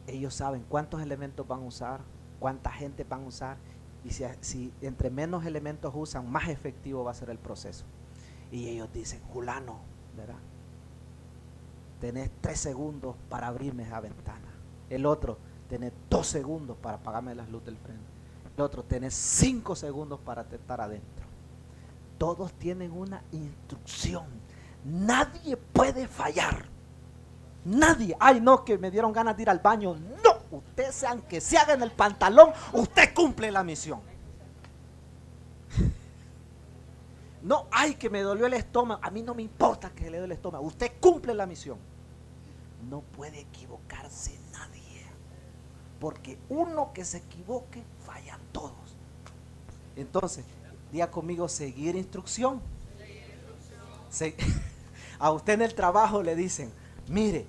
Speaker 1: Ellos saben cuántos elementos van a usar, cuánta gente van a usar, y si entre menos elementos usan, más efectivo va a ser el proceso. Y ellos dicen: fulano, ¿verdad?, tenés 3 segundos para abrirme esa ventana. El otro: tenés 2 segundos para apagarme las luces del frente. El otro: tenés 5 segundos para estar adentro. Todos tienen una instrucción. Nadie puede fallar. Nadie. Ay, no, que me dieron ganas de ir al baño. No, usted aunque se haga en el pantalón, usted cumple la misión. No, ay, que me dolió el estómago. A mí no me importa que le dé el estómago. Usted cumple la misión. No puede equivocarse nadie, porque uno que se equivoque, fallan todos. Entonces, diga conmigo: seguir instrucción. A usted en el trabajo le dicen: mire,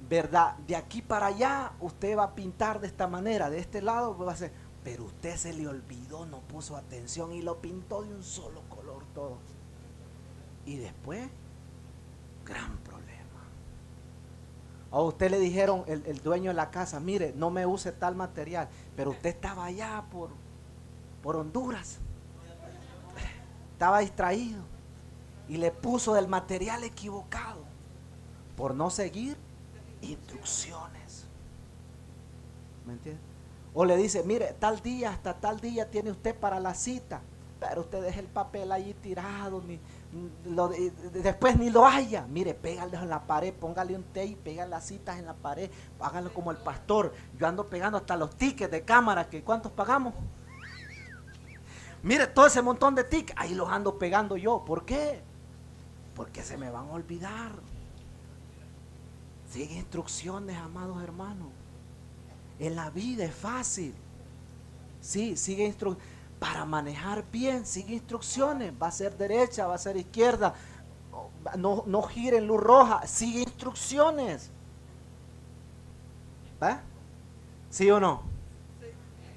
Speaker 1: verdad, de aquí para allá usted va a pintar de esta manera, de este lado va a hacer, pero usted se le olvidó, no puso atención y lo pintó de un solo color todo. Y después, gran problema. A usted le dijeron el dueño de la casa, mire, no me use tal material, pero usted estaba allá por Honduras, estaba distraído y le puso del material equivocado por no seguir instrucciones. ¿Me entiende? O le dice, mire, tal día, hasta tal día tiene usted para la cita, pero usted deja el papel allí tirado, después ni lo haya. Mire, pégale en la pared, póngale un tape, pega las citas en la pared, hágalo como el pastor. Yo ando pegando hasta los tickets de cámara, que ¿cuántos pagamos? Mire, todo ese montón de tickets, ahí los ando pegando yo. ¿Por qué? Porque se me van a olvidar. Sigue instrucciones, amados hermanos. En la vida es fácil. Sí, sigue instrucciones. Para manejar bien, sigue instrucciones. Va a ser derecha, va a ser izquierda. No gire en luz roja. Sigue instrucciones. ¿Va? ¿Sí o no?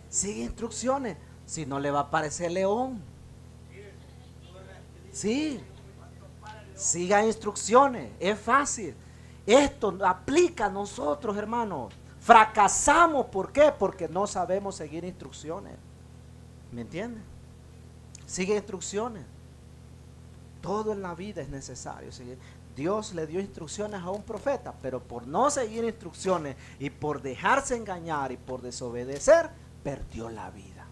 Speaker 1: Sigue instrucciones. Si no, le va a aparecer león. Sí. Siga instrucciones. Es fácil. Esto aplica a nosotros, hermanos. Fracasamos, ¿por qué? Porque no sabemos seguir instrucciones. ¿Me entienden? Sigue instrucciones. Todo en la vida es necesario seguir. Dios le dio instrucciones a un profeta, pero por no seguir instrucciones y por dejarse engañar y por desobedecer, perdió la vida.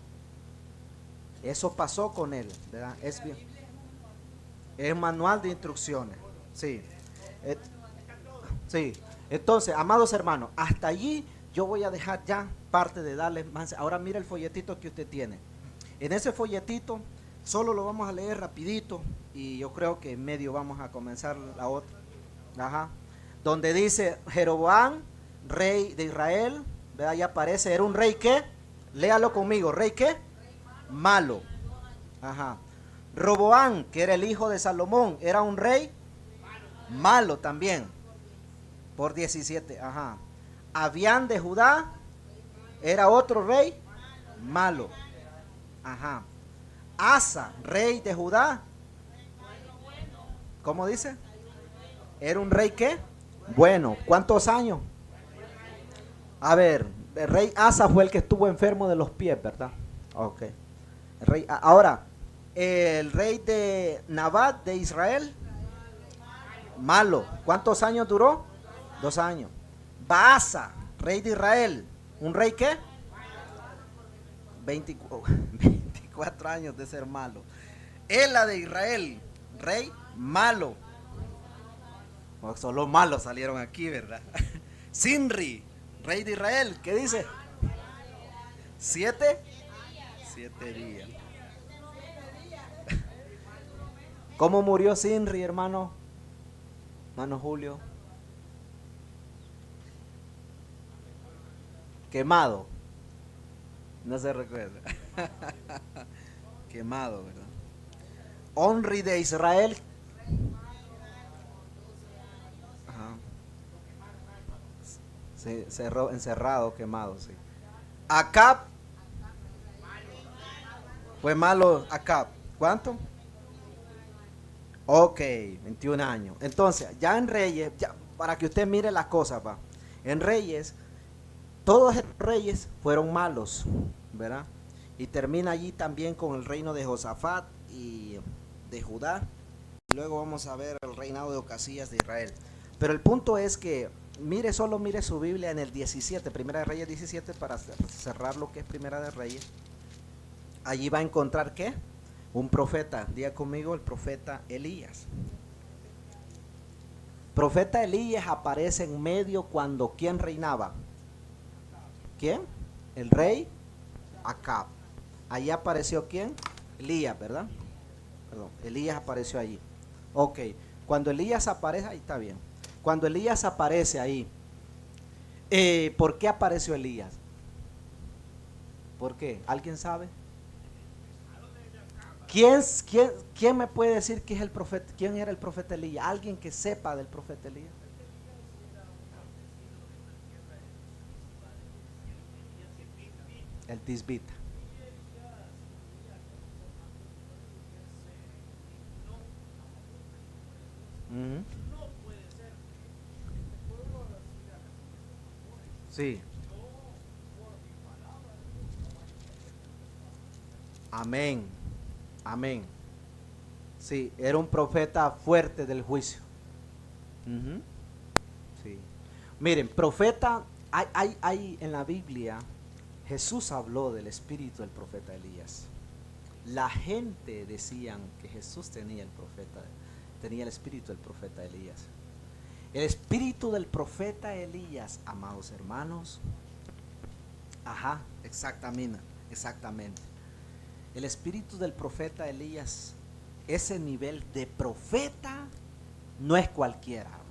Speaker 1: Eso pasó con él, ¿verdad? Es bien. Es manual de instrucciones. Sí. Sí. Entonces, amados hermanos, hasta allí yo voy a dejar ya parte de darles más. Ahora mira el folletito que usted tiene. En ese folletito solo lo vamos a leer rapidito y yo creo que en medio vamos a comenzar la otra. Ajá. Donde dice Jeroboam, rey de Israel, ¿verdad? Ahí aparece, era un rey ¿qué? Léalo conmigo, ¿rey qué? Malo. Ajá. Roboam, que era el hijo de Salomón, era un rey malo también. Por 17, ajá. Abián de Judá era otro rey malo. Ajá. Asa, rey de Judá. ¿Cómo dice? Era un rey ¿qué? Bueno. ¿Cuántos años? A ver, el rey Asa fue el que estuvo enfermo de los pies, ¿verdad? Ok. Ahora, el rey de Nabat de Israel, malo. ¿Cuántos años duró? 2 años. Baasa, rey de Israel, ¿un rey qué? 24 años de ser malo. Ela de Israel, rey malo. Pues solo malos salieron aquí, ¿verdad? Sinri, rey de Israel, ¿qué dice? 7 días. ¿Cómo murió Sinri, hermano? Hermano Julio. Quemado. No se recuerda. Quemado, ¿verdad? Onri de Israel. Ajá. Sí, encerrado, quemado, sí. Acab. Fue malo Acab. ¿Cuánto? Ok, 21 años. Entonces, ya en Reyes, ya, para que usted mire las cosas, va. En Reyes, todos estos reyes fueron malos, ¿verdad? Y termina allí también con el reino de Josafat y de Judá. Luego vamos a ver el reinado de Ocasías de Israel. Pero el punto es que solo mire su Biblia en el 17, Primera de Reyes 17, para cerrar lo que es Primera de Reyes. Allí va a encontrar ¿qué? Un profeta. Diga conmigo, el profeta Elías. Profeta Elías aparece en medio cuando ¿quién reinaba? ¿Quién? El rey Acab. Allí apareció ¿quién? Elías, ¿verdad? Perdón, Elías apareció allí. Ok, cuando Elías aparece, ahí está bien. Cuando Elías aparece ahí, ¿por qué apareció Elías? ¿Por qué? ¿Alguien sabe? ¿Quién me puede decir que es el profeta? ¿Quién era el profeta Elías? ¿Alguien que sepa del profeta Elías? El tisbita. Sí. Amén. Amén. Sí, era un profeta fuerte del juicio. Ujú. Sí. Miren, profeta, hay en la Biblia, Jesús habló del espíritu del profeta Elías. La gente decían que Jesús tenía el espíritu del profeta Elías. El espíritu del profeta Elías, amados hermanos, ajá, exactamente, exactamente. El espíritu del profeta Elías, ese nivel de profeta, no es cualquiera, hermano.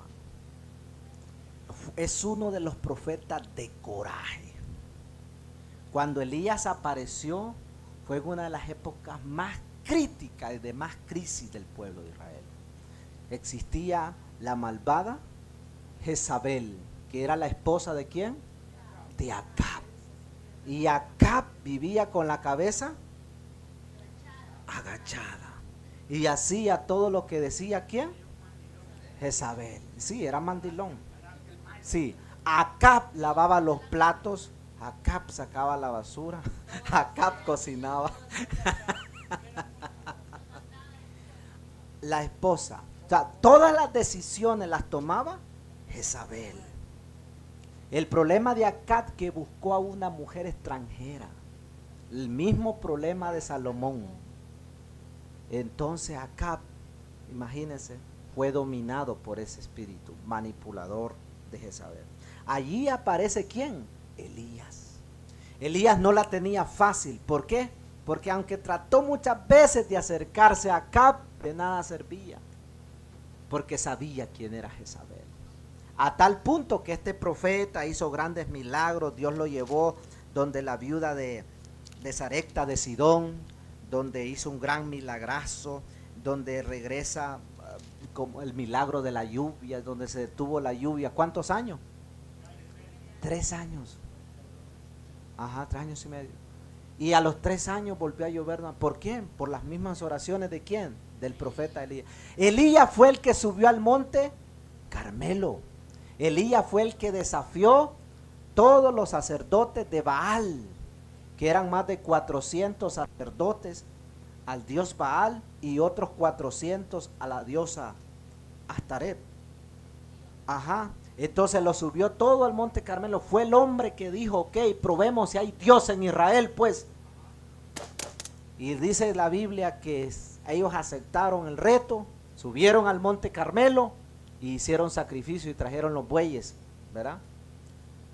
Speaker 1: Es uno de los profetas de coraje. Cuando Elías apareció, fue una de las épocas más críticas y de más crisis del pueblo de Israel. Existía la malvada Jezabel, que era la esposa ¿de quién? De Acab. Y Acab vivía con la cabeza agachada. Y hacía todo lo que decía ¿quién? Jezabel. Sí, era mandilón. Sí, Acab lavaba los platos, Acab sacaba la basura, Acab cocinaba. La esposa, o sea, todas las decisiones las tomaba Jezabel. El problema de Acab, que buscó a una mujer extranjera. El mismo problema de Salomón. Entonces Acab, imagínense, fue dominado por ese espíritu manipulador de Jezabel. Allí aparece ¿quién? Elías. Elías no la tenía fácil. ¿Por qué? Porque aunque trató muchas veces de acercarse a Acab, de nada servía. Porque sabía quién era Jezabel. A tal punto que este profeta hizo grandes milagros. Dios lo llevó donde la viuda de Sarepta de Sidón, donde hizo un gran milagrazo, donde regresa como el milagro de la lluvia, donde se detuvo la lluvia. ¿Cuántos años? 3 años. Ajá, 3 años y medio. Y a los 3 años volvió a llover. ¿Por quién? Por las mismas oraciones de quién? Del profeta Elías. Elías fue el que subió al monte Carmelo. Elías fue el que desafió todos los sacerdotes de Baal, que eran más de 400 sacerdotes al dios Baal y otros 400 a la diosa Astaret. Ajá. Entonces lo subió todo al monte Carmelo. Fue el hombre que dijo, ok, probemos si hay Dios en Israel, pues. Y dice la Biblia que ellos aceptaron el reto, subieron al monte Carmelo y hicieron sacrificio y trajeron los bueyes, ¿verdad?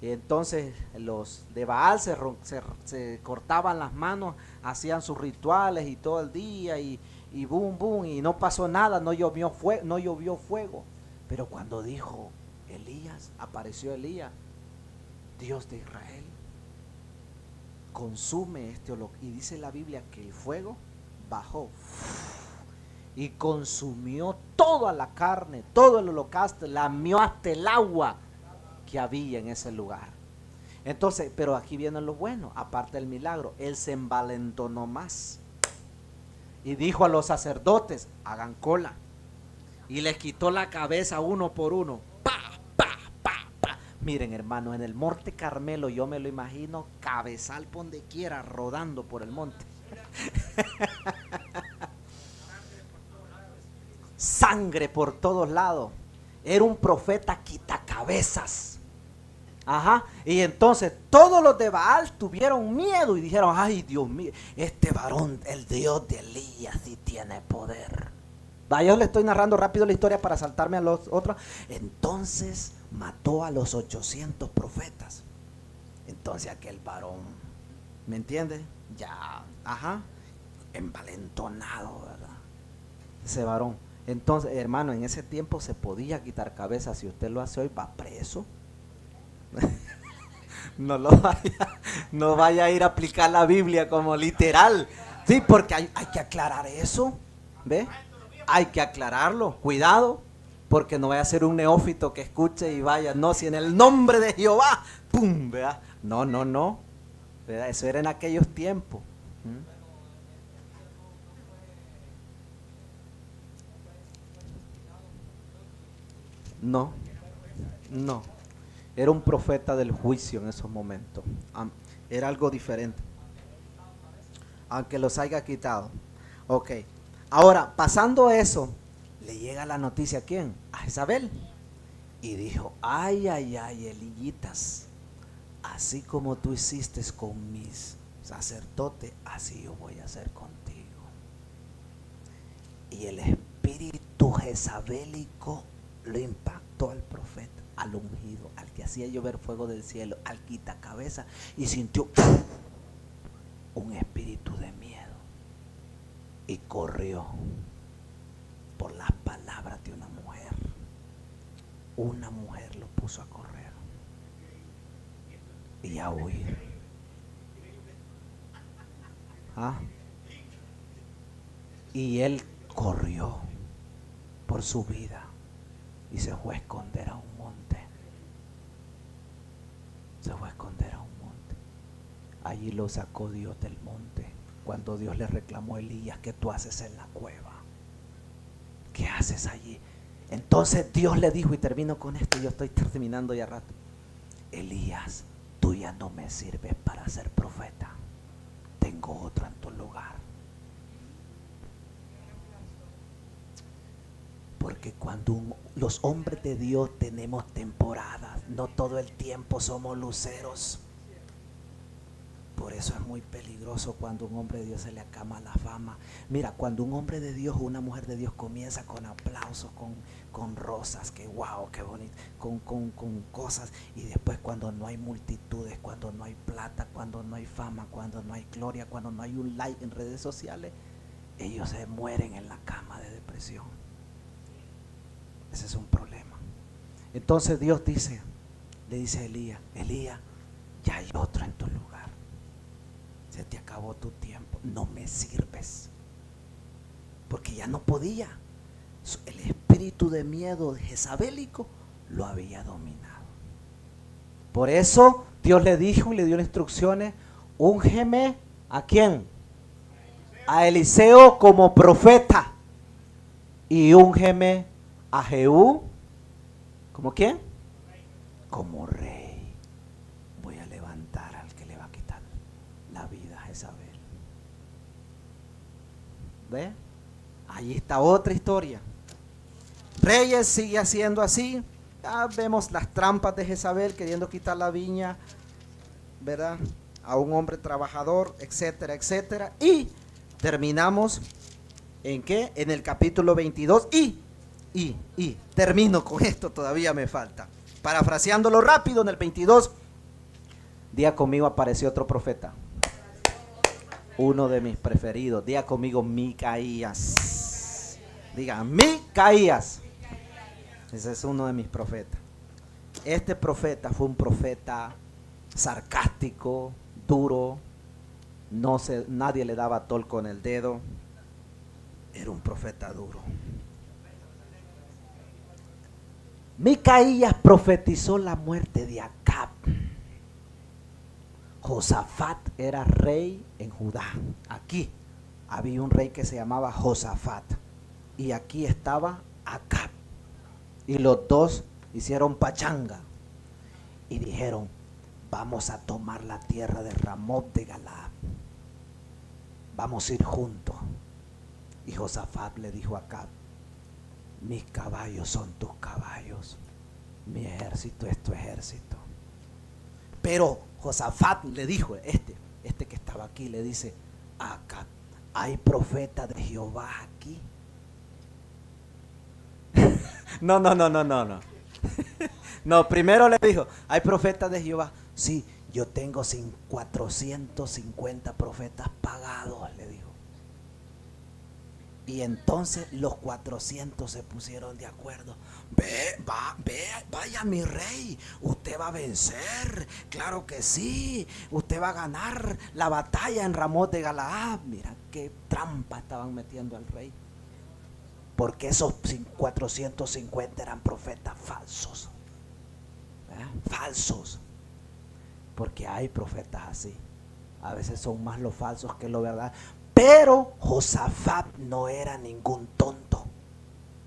Speaker 1: Y entonces los de Baal se cortaban las manos, hacían sus rituales y todo el día y boom, boom, y no pasó nada, no llovió fuego. Pero cuando dijo Elías, apareció Elías, Dios de Israel, consume este holocausto. Y dice la Biblia que el fuego bajó y consumió toda la carne, todo el holocausto, lamió hasta el agua que había en ese lugar. Entonces, pero aquí viene lo bueno, aparte del milagro, él se envalentonó más y dijo a los sacerdotes, hagan cola, y les quitó la cabeza uno por uno. ¡Pa, pa, pa, pa! Miren, hermano, en el monte Carmelo yo me lo imagino cabezal por donde quiera, rodando por el monte. Sangre por todos lados. Era un profeta quitacabezas. Ajá. Y entonces todos los de Baal tuvieron miedo y dijeron, ay Dios mío, este varón, el Dios de Elías, sí tiene poder. Yo le estoy narrando rápido la historia para saltarme a los otros. Entonces mató a los 800 profetas. Entonces aquel varón, ¿me entiende? Ya, ajá, envalentonado, ¿verdad? Ese varón. Entonces, hermano, en ese tiempo se podía quitar cabeza. Si usted lo hace hoy, va preso. No vaya a ir a aplicar la Biblia como literal. Sí, porque hay que aclarar eso. ¿Ve? Hay que aclararlo. Cuidado, porque no vaya a ser un neófito que escuche y vaya, no, si en el nombre de Jehová, ¡pum! ¿Verdad? No. ¿Verdad? Eso era en aquellos tiempos. No. Era un profeta del juicio en esos momentos. Era algo diferente. Aunque los haya quitado. Ok. Ahora, pasando eso, le llega la noticia ¿a quién? A Jezabel. Y dijo, ay, ay, ay, Elías, así como tú hiciste con mis sacerdotes, así yo voy a hacer contigo. Y el espíritu jezabélico lo impactó al profeta, al ungido, al que hacía llover fuego del cielo, al quitacabeza, y sintió un espíritu de miedo. Y corrió por las palabras de una mujer. Una mujer lo puso a correr y a huir. Y él corrió por su vida y se fue a esconder a un monte. Se fue a esconder a un monte. Allí lo sacó Dios del monte. Cuando Dios le reclamó a Elías, ¿qué tú haces en la cueva? ¿Qué haces allí? Entonces Dios le dijo, y termino con esto, yo estoy terminando ya rato. Elías, tú ya no me sirves para ser profeta. Tengo otro en tu lugar. Porque cuando los hombres de Dios tenemos temporadas, no todo el tiempo somos luceros. Por eso es muy peligroso cuando un hombre de Dios se le acaba la fama. Mira, cuando un hombre de Dios o una mujer de Dios comienza con aplausos, con rosas, que wow, qué bonito, con cosas, y después cuando no hay multitudes, cuando no hay plata, cuando no hay fama, cuando no hay gloria, cuando no hay un like en redes sociales, ellos se mueren en la cama de depresión. Ese es un problema. Entonces Dios le dice a Elías, Elías, ya hay otro en tu lugar. Se te acabó tu tiempo, no me sirves. Porque ya no podía. El espíritu de miedo jezabélico lo había dominado. Por eso Dios le dijo y le dio instrucciones, úngeme ¿a quién? A Eliseo como profeta. Y úngeme a Jehú ¿como quién? Como rey. Voy a levantar al que le va a quitar la vida a Jezabel. ¿Ve? Ahí está otra historia. Reyes sigue haciendo así. Ya vemos las trampas de Jezabel queriendo quitar la viña, ¿verdad? A un hombre trabajador, etcétera, etcétera. Y terminamos ¿en qué? En el capítulo 22 y termino con esto, todavía me falta. Parafraseándolo rápido, en el 22, día conmigo apareció otro profeta. Uno de mis preferidos. Día conmigo, Micaías. Diga, Micaías. Ese es uno de mis profetas. Este profeta fue un profeta sarcástico, duro. Nadie le daba tol con el dedo. Era un profeta duro. Micaías profetizó la muerte de Acab. Josafat era rey en Judá. Aquí había un rey que se llamaba Josafat. Y aquí estaba Acab. Y los dos hicieron pachanga. Y dijeron, vamos a tomar la tierra de Ramot de Galaad. Vamos a ir juntos. Y Josafat le dijo a Acab, mis caballos son tus caballos, mi ejército es tu ejército. Pero Josafat le dijo, este que estaba aquí, le dice, Acab, ¿hay profeta de Jehová aquí? No. No, primero le dijo, ¿hay profeta de Jehová? Sí, yo tengo 450 profetas pagados, le dijo. Y entonces los 400 se pusieron de acuerdo. Vaya mi rey, usted va a vencer, claro que sí, usted va a ganar la batalla en Ramot de Galaad. Mira qué trampa estaban metiendo al rey. Porque esos 450 eran profetas falsos. Falsos. Porque hay profetas así. A veces son más los falsos que lo verdad. Pero Josafat no era ningún tonto,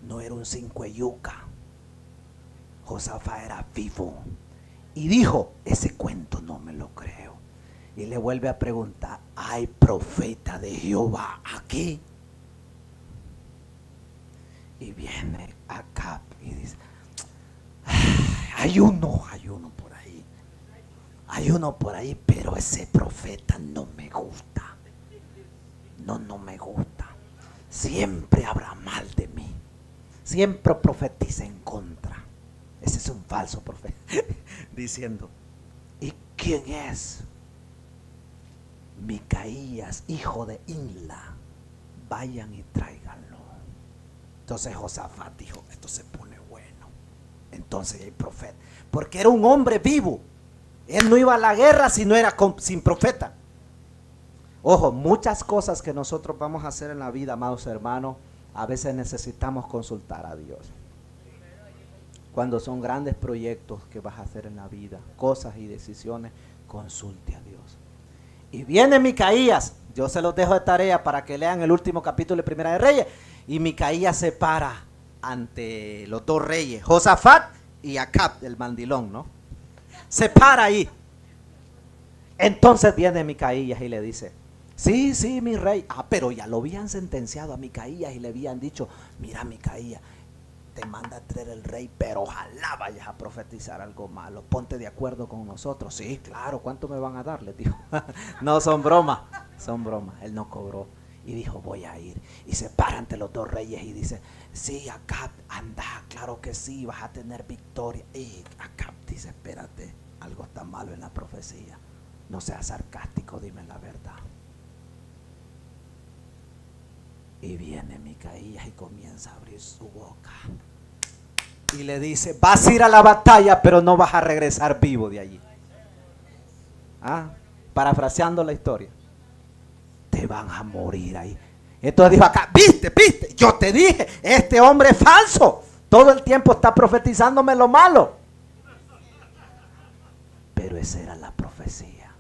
Speaker 1: no era un cinco yuca. Josafat era vivo Y dijo, ese cuento no me lo creo. Y le vuelve a preguntar, ¿hay profeta de Jehová aquí? Y viene Acab y dice, hay uno por ahí. Hay uno por ahí, pero ese profeta no me gusta. No me gusta. Siempre habla mal de mí. Siempre profetiza en contra. Ese es un falso profeta. Diciendo, ¿y quién es? Micaías, hijo de Inla. Vayan y tráiganlo. Entonces Josafat dijo, esto se pone bueno. Entonces hay profeta. Porque era un hombre vivo. Él no iba a la guerra si no era sin profeta. Ojo, muchas cosas que nosotros vamos a hacer en la vida, amados hermanos, a veces necesitamos consultar a Dios. Cuando son grandes proyectos que vas a hacer en la vida, cosas y decisiones, consulte a Dios. Y viene Micaías, yo se los dejo de tarea para que lean el último capítulo de Primera de Reyes. Y Micaías se para ante los dos reyes, Josafat y Acab, el mandilón, ¿no? Se para ahí. Entonces viene Micaías y le dice, sí, mi rey. Pero ya lo habían sentenciado a Micaías y le habían dicho, mira Micaías, te manda a traer el rey, pero ojalá vayas a profetizar algo malo. Ponte de acuerdo con nosotros. Sí, claro, ¿cuánto me van a dar? Les dijo. No, son bromas. Él no cobró. Y dijo, voy a ir. Y se para ante los dos reyes y dice, sí, Acab, anda, claro que sí, vas a tener victoria. Y Acab dice, espérate, algo está malo en la profecía. No seas sarcástico, dime la verdad. Y viene Micaías y comienza a abrir su boca. Y le dice, vas a ir a la batalla, pero no vas a regresar vivo de allí. Parafraseando la historia. Te van a morir ahí. Entonces dijo acá, viste, yo te dije, este hombre es falso. Todo el tiempo está profetizándome lo malo. Pero esa era la profecía.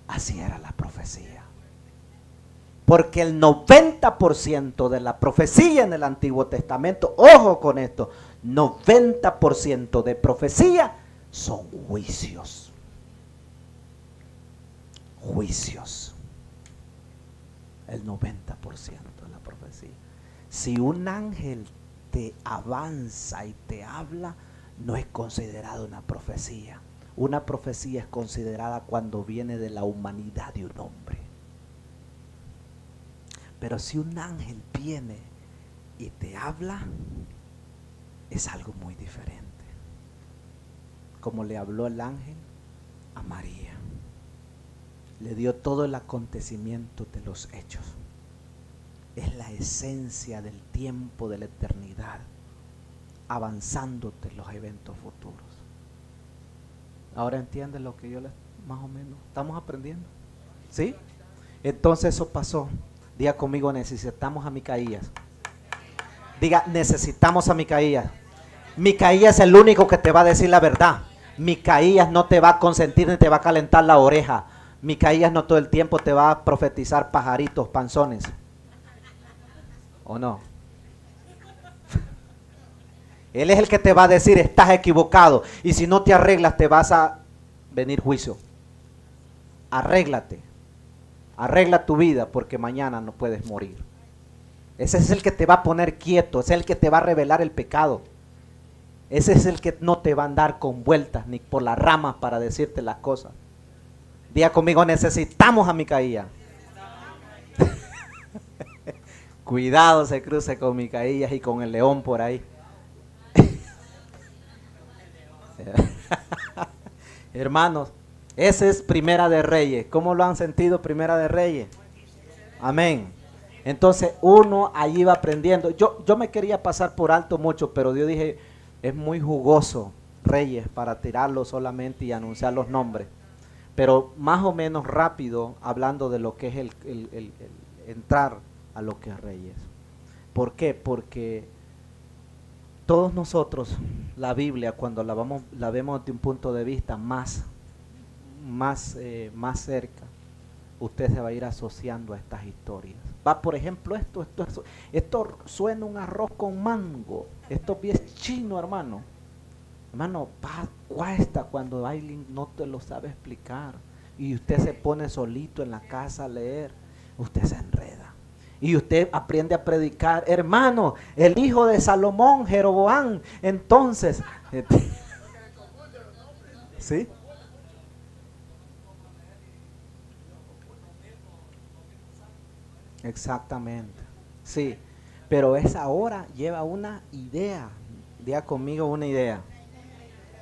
Speaker 1: Así era la profecía. Porque el 90% de la profecía en el Antiguo Testamento, ojo con esto, 90% de profecía son juicios. Juicios. El 90% de la profecía. Si un ángel te avanza y te habla, no es considerado una profecía. Una profecía es considerada cuando viene de la humanidad de un hombre. Pero si un ángel viene y te habla, es algo muy diferente. Como le habló el ángel a María. Le dio todo el acontecimiento de los hechos. Es la esencia del tiempo, de la eternidad, avanzándote en los eventos futuros. Ahora entiendes lo que yo les, más o menos, estamos aprendiendo. ¿Sí? Entonces eso pasó. Diga conmigo, necesitamos a Micaías. Diga, necesitamos a Micaías. Micaías es el único que te va a decir la verdad. Micaías no te va a consentir ni te va a calentar la oreja. Micaías no todo el tiempo te va a profetizar pajaritos, panzones. ¿O no? Él es el que te va a decir, estás equivocado. Y si no te arreglas, te vas a venir juicio. Arréglate. Arregla tu vida porque mañana no puedes morir. Ese es el que te va a poner quieto. Ese es el que te va a revelar el pecado. Ese es el que no te va a andar con vueltas ni por las ramas para decirte las cosas. Diga conmigo, necesitamos a Micaías. Cuidado se cruce con Micaías y con el león por ahí. Hermanos, ese es Primera de Reyes. ¿Cómo lo han sentido Primera de Reyes? Amén. Entonces uno allí va aprendiendo. Yo me quería pasar por alto mucho, pero Dios dije, es muy jugoso Reyes para tirarlo solamente y anunciar los nombres. Pero más o menos rápido hablando de lo que es el entrar a lo que es Reyes. ¿Por qué? Porque todos nosotros, la Biblia, cuando la vemos de un punto de vista más cerca, usted se va a ir asociando a estas historias. Va, por ejemplo, esto suena un arroz con mango. Esto es chino, hermano. Hermano, cuesta cuando alguien no te lo sabe explicar y usted se pone solito en la casa a leer, usted se enreda. Y usted aprende a predicar, hermano, el hijo de Salomón, Jeroboam, entonces, ¿sí? Exactamente, sí, pero esa hora lleva una idea, diga conmigo una idea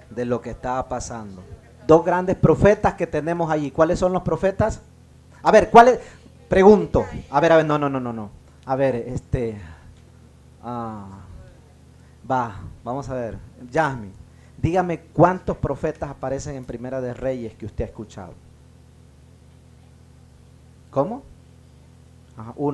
Speaker 1: de lo que estaba pasando. Dos grandes profetas que tenemos allí, ¿cuáles son los profetas? A ver, ¿cuáles? Pregunto, a ver, no, a ver, ah, vamos a ver, Yasmin, dígame cuántos profetas aparecen en Primera de Reyes que usted ha escuchado. ¿Cómo? Ajá, uno.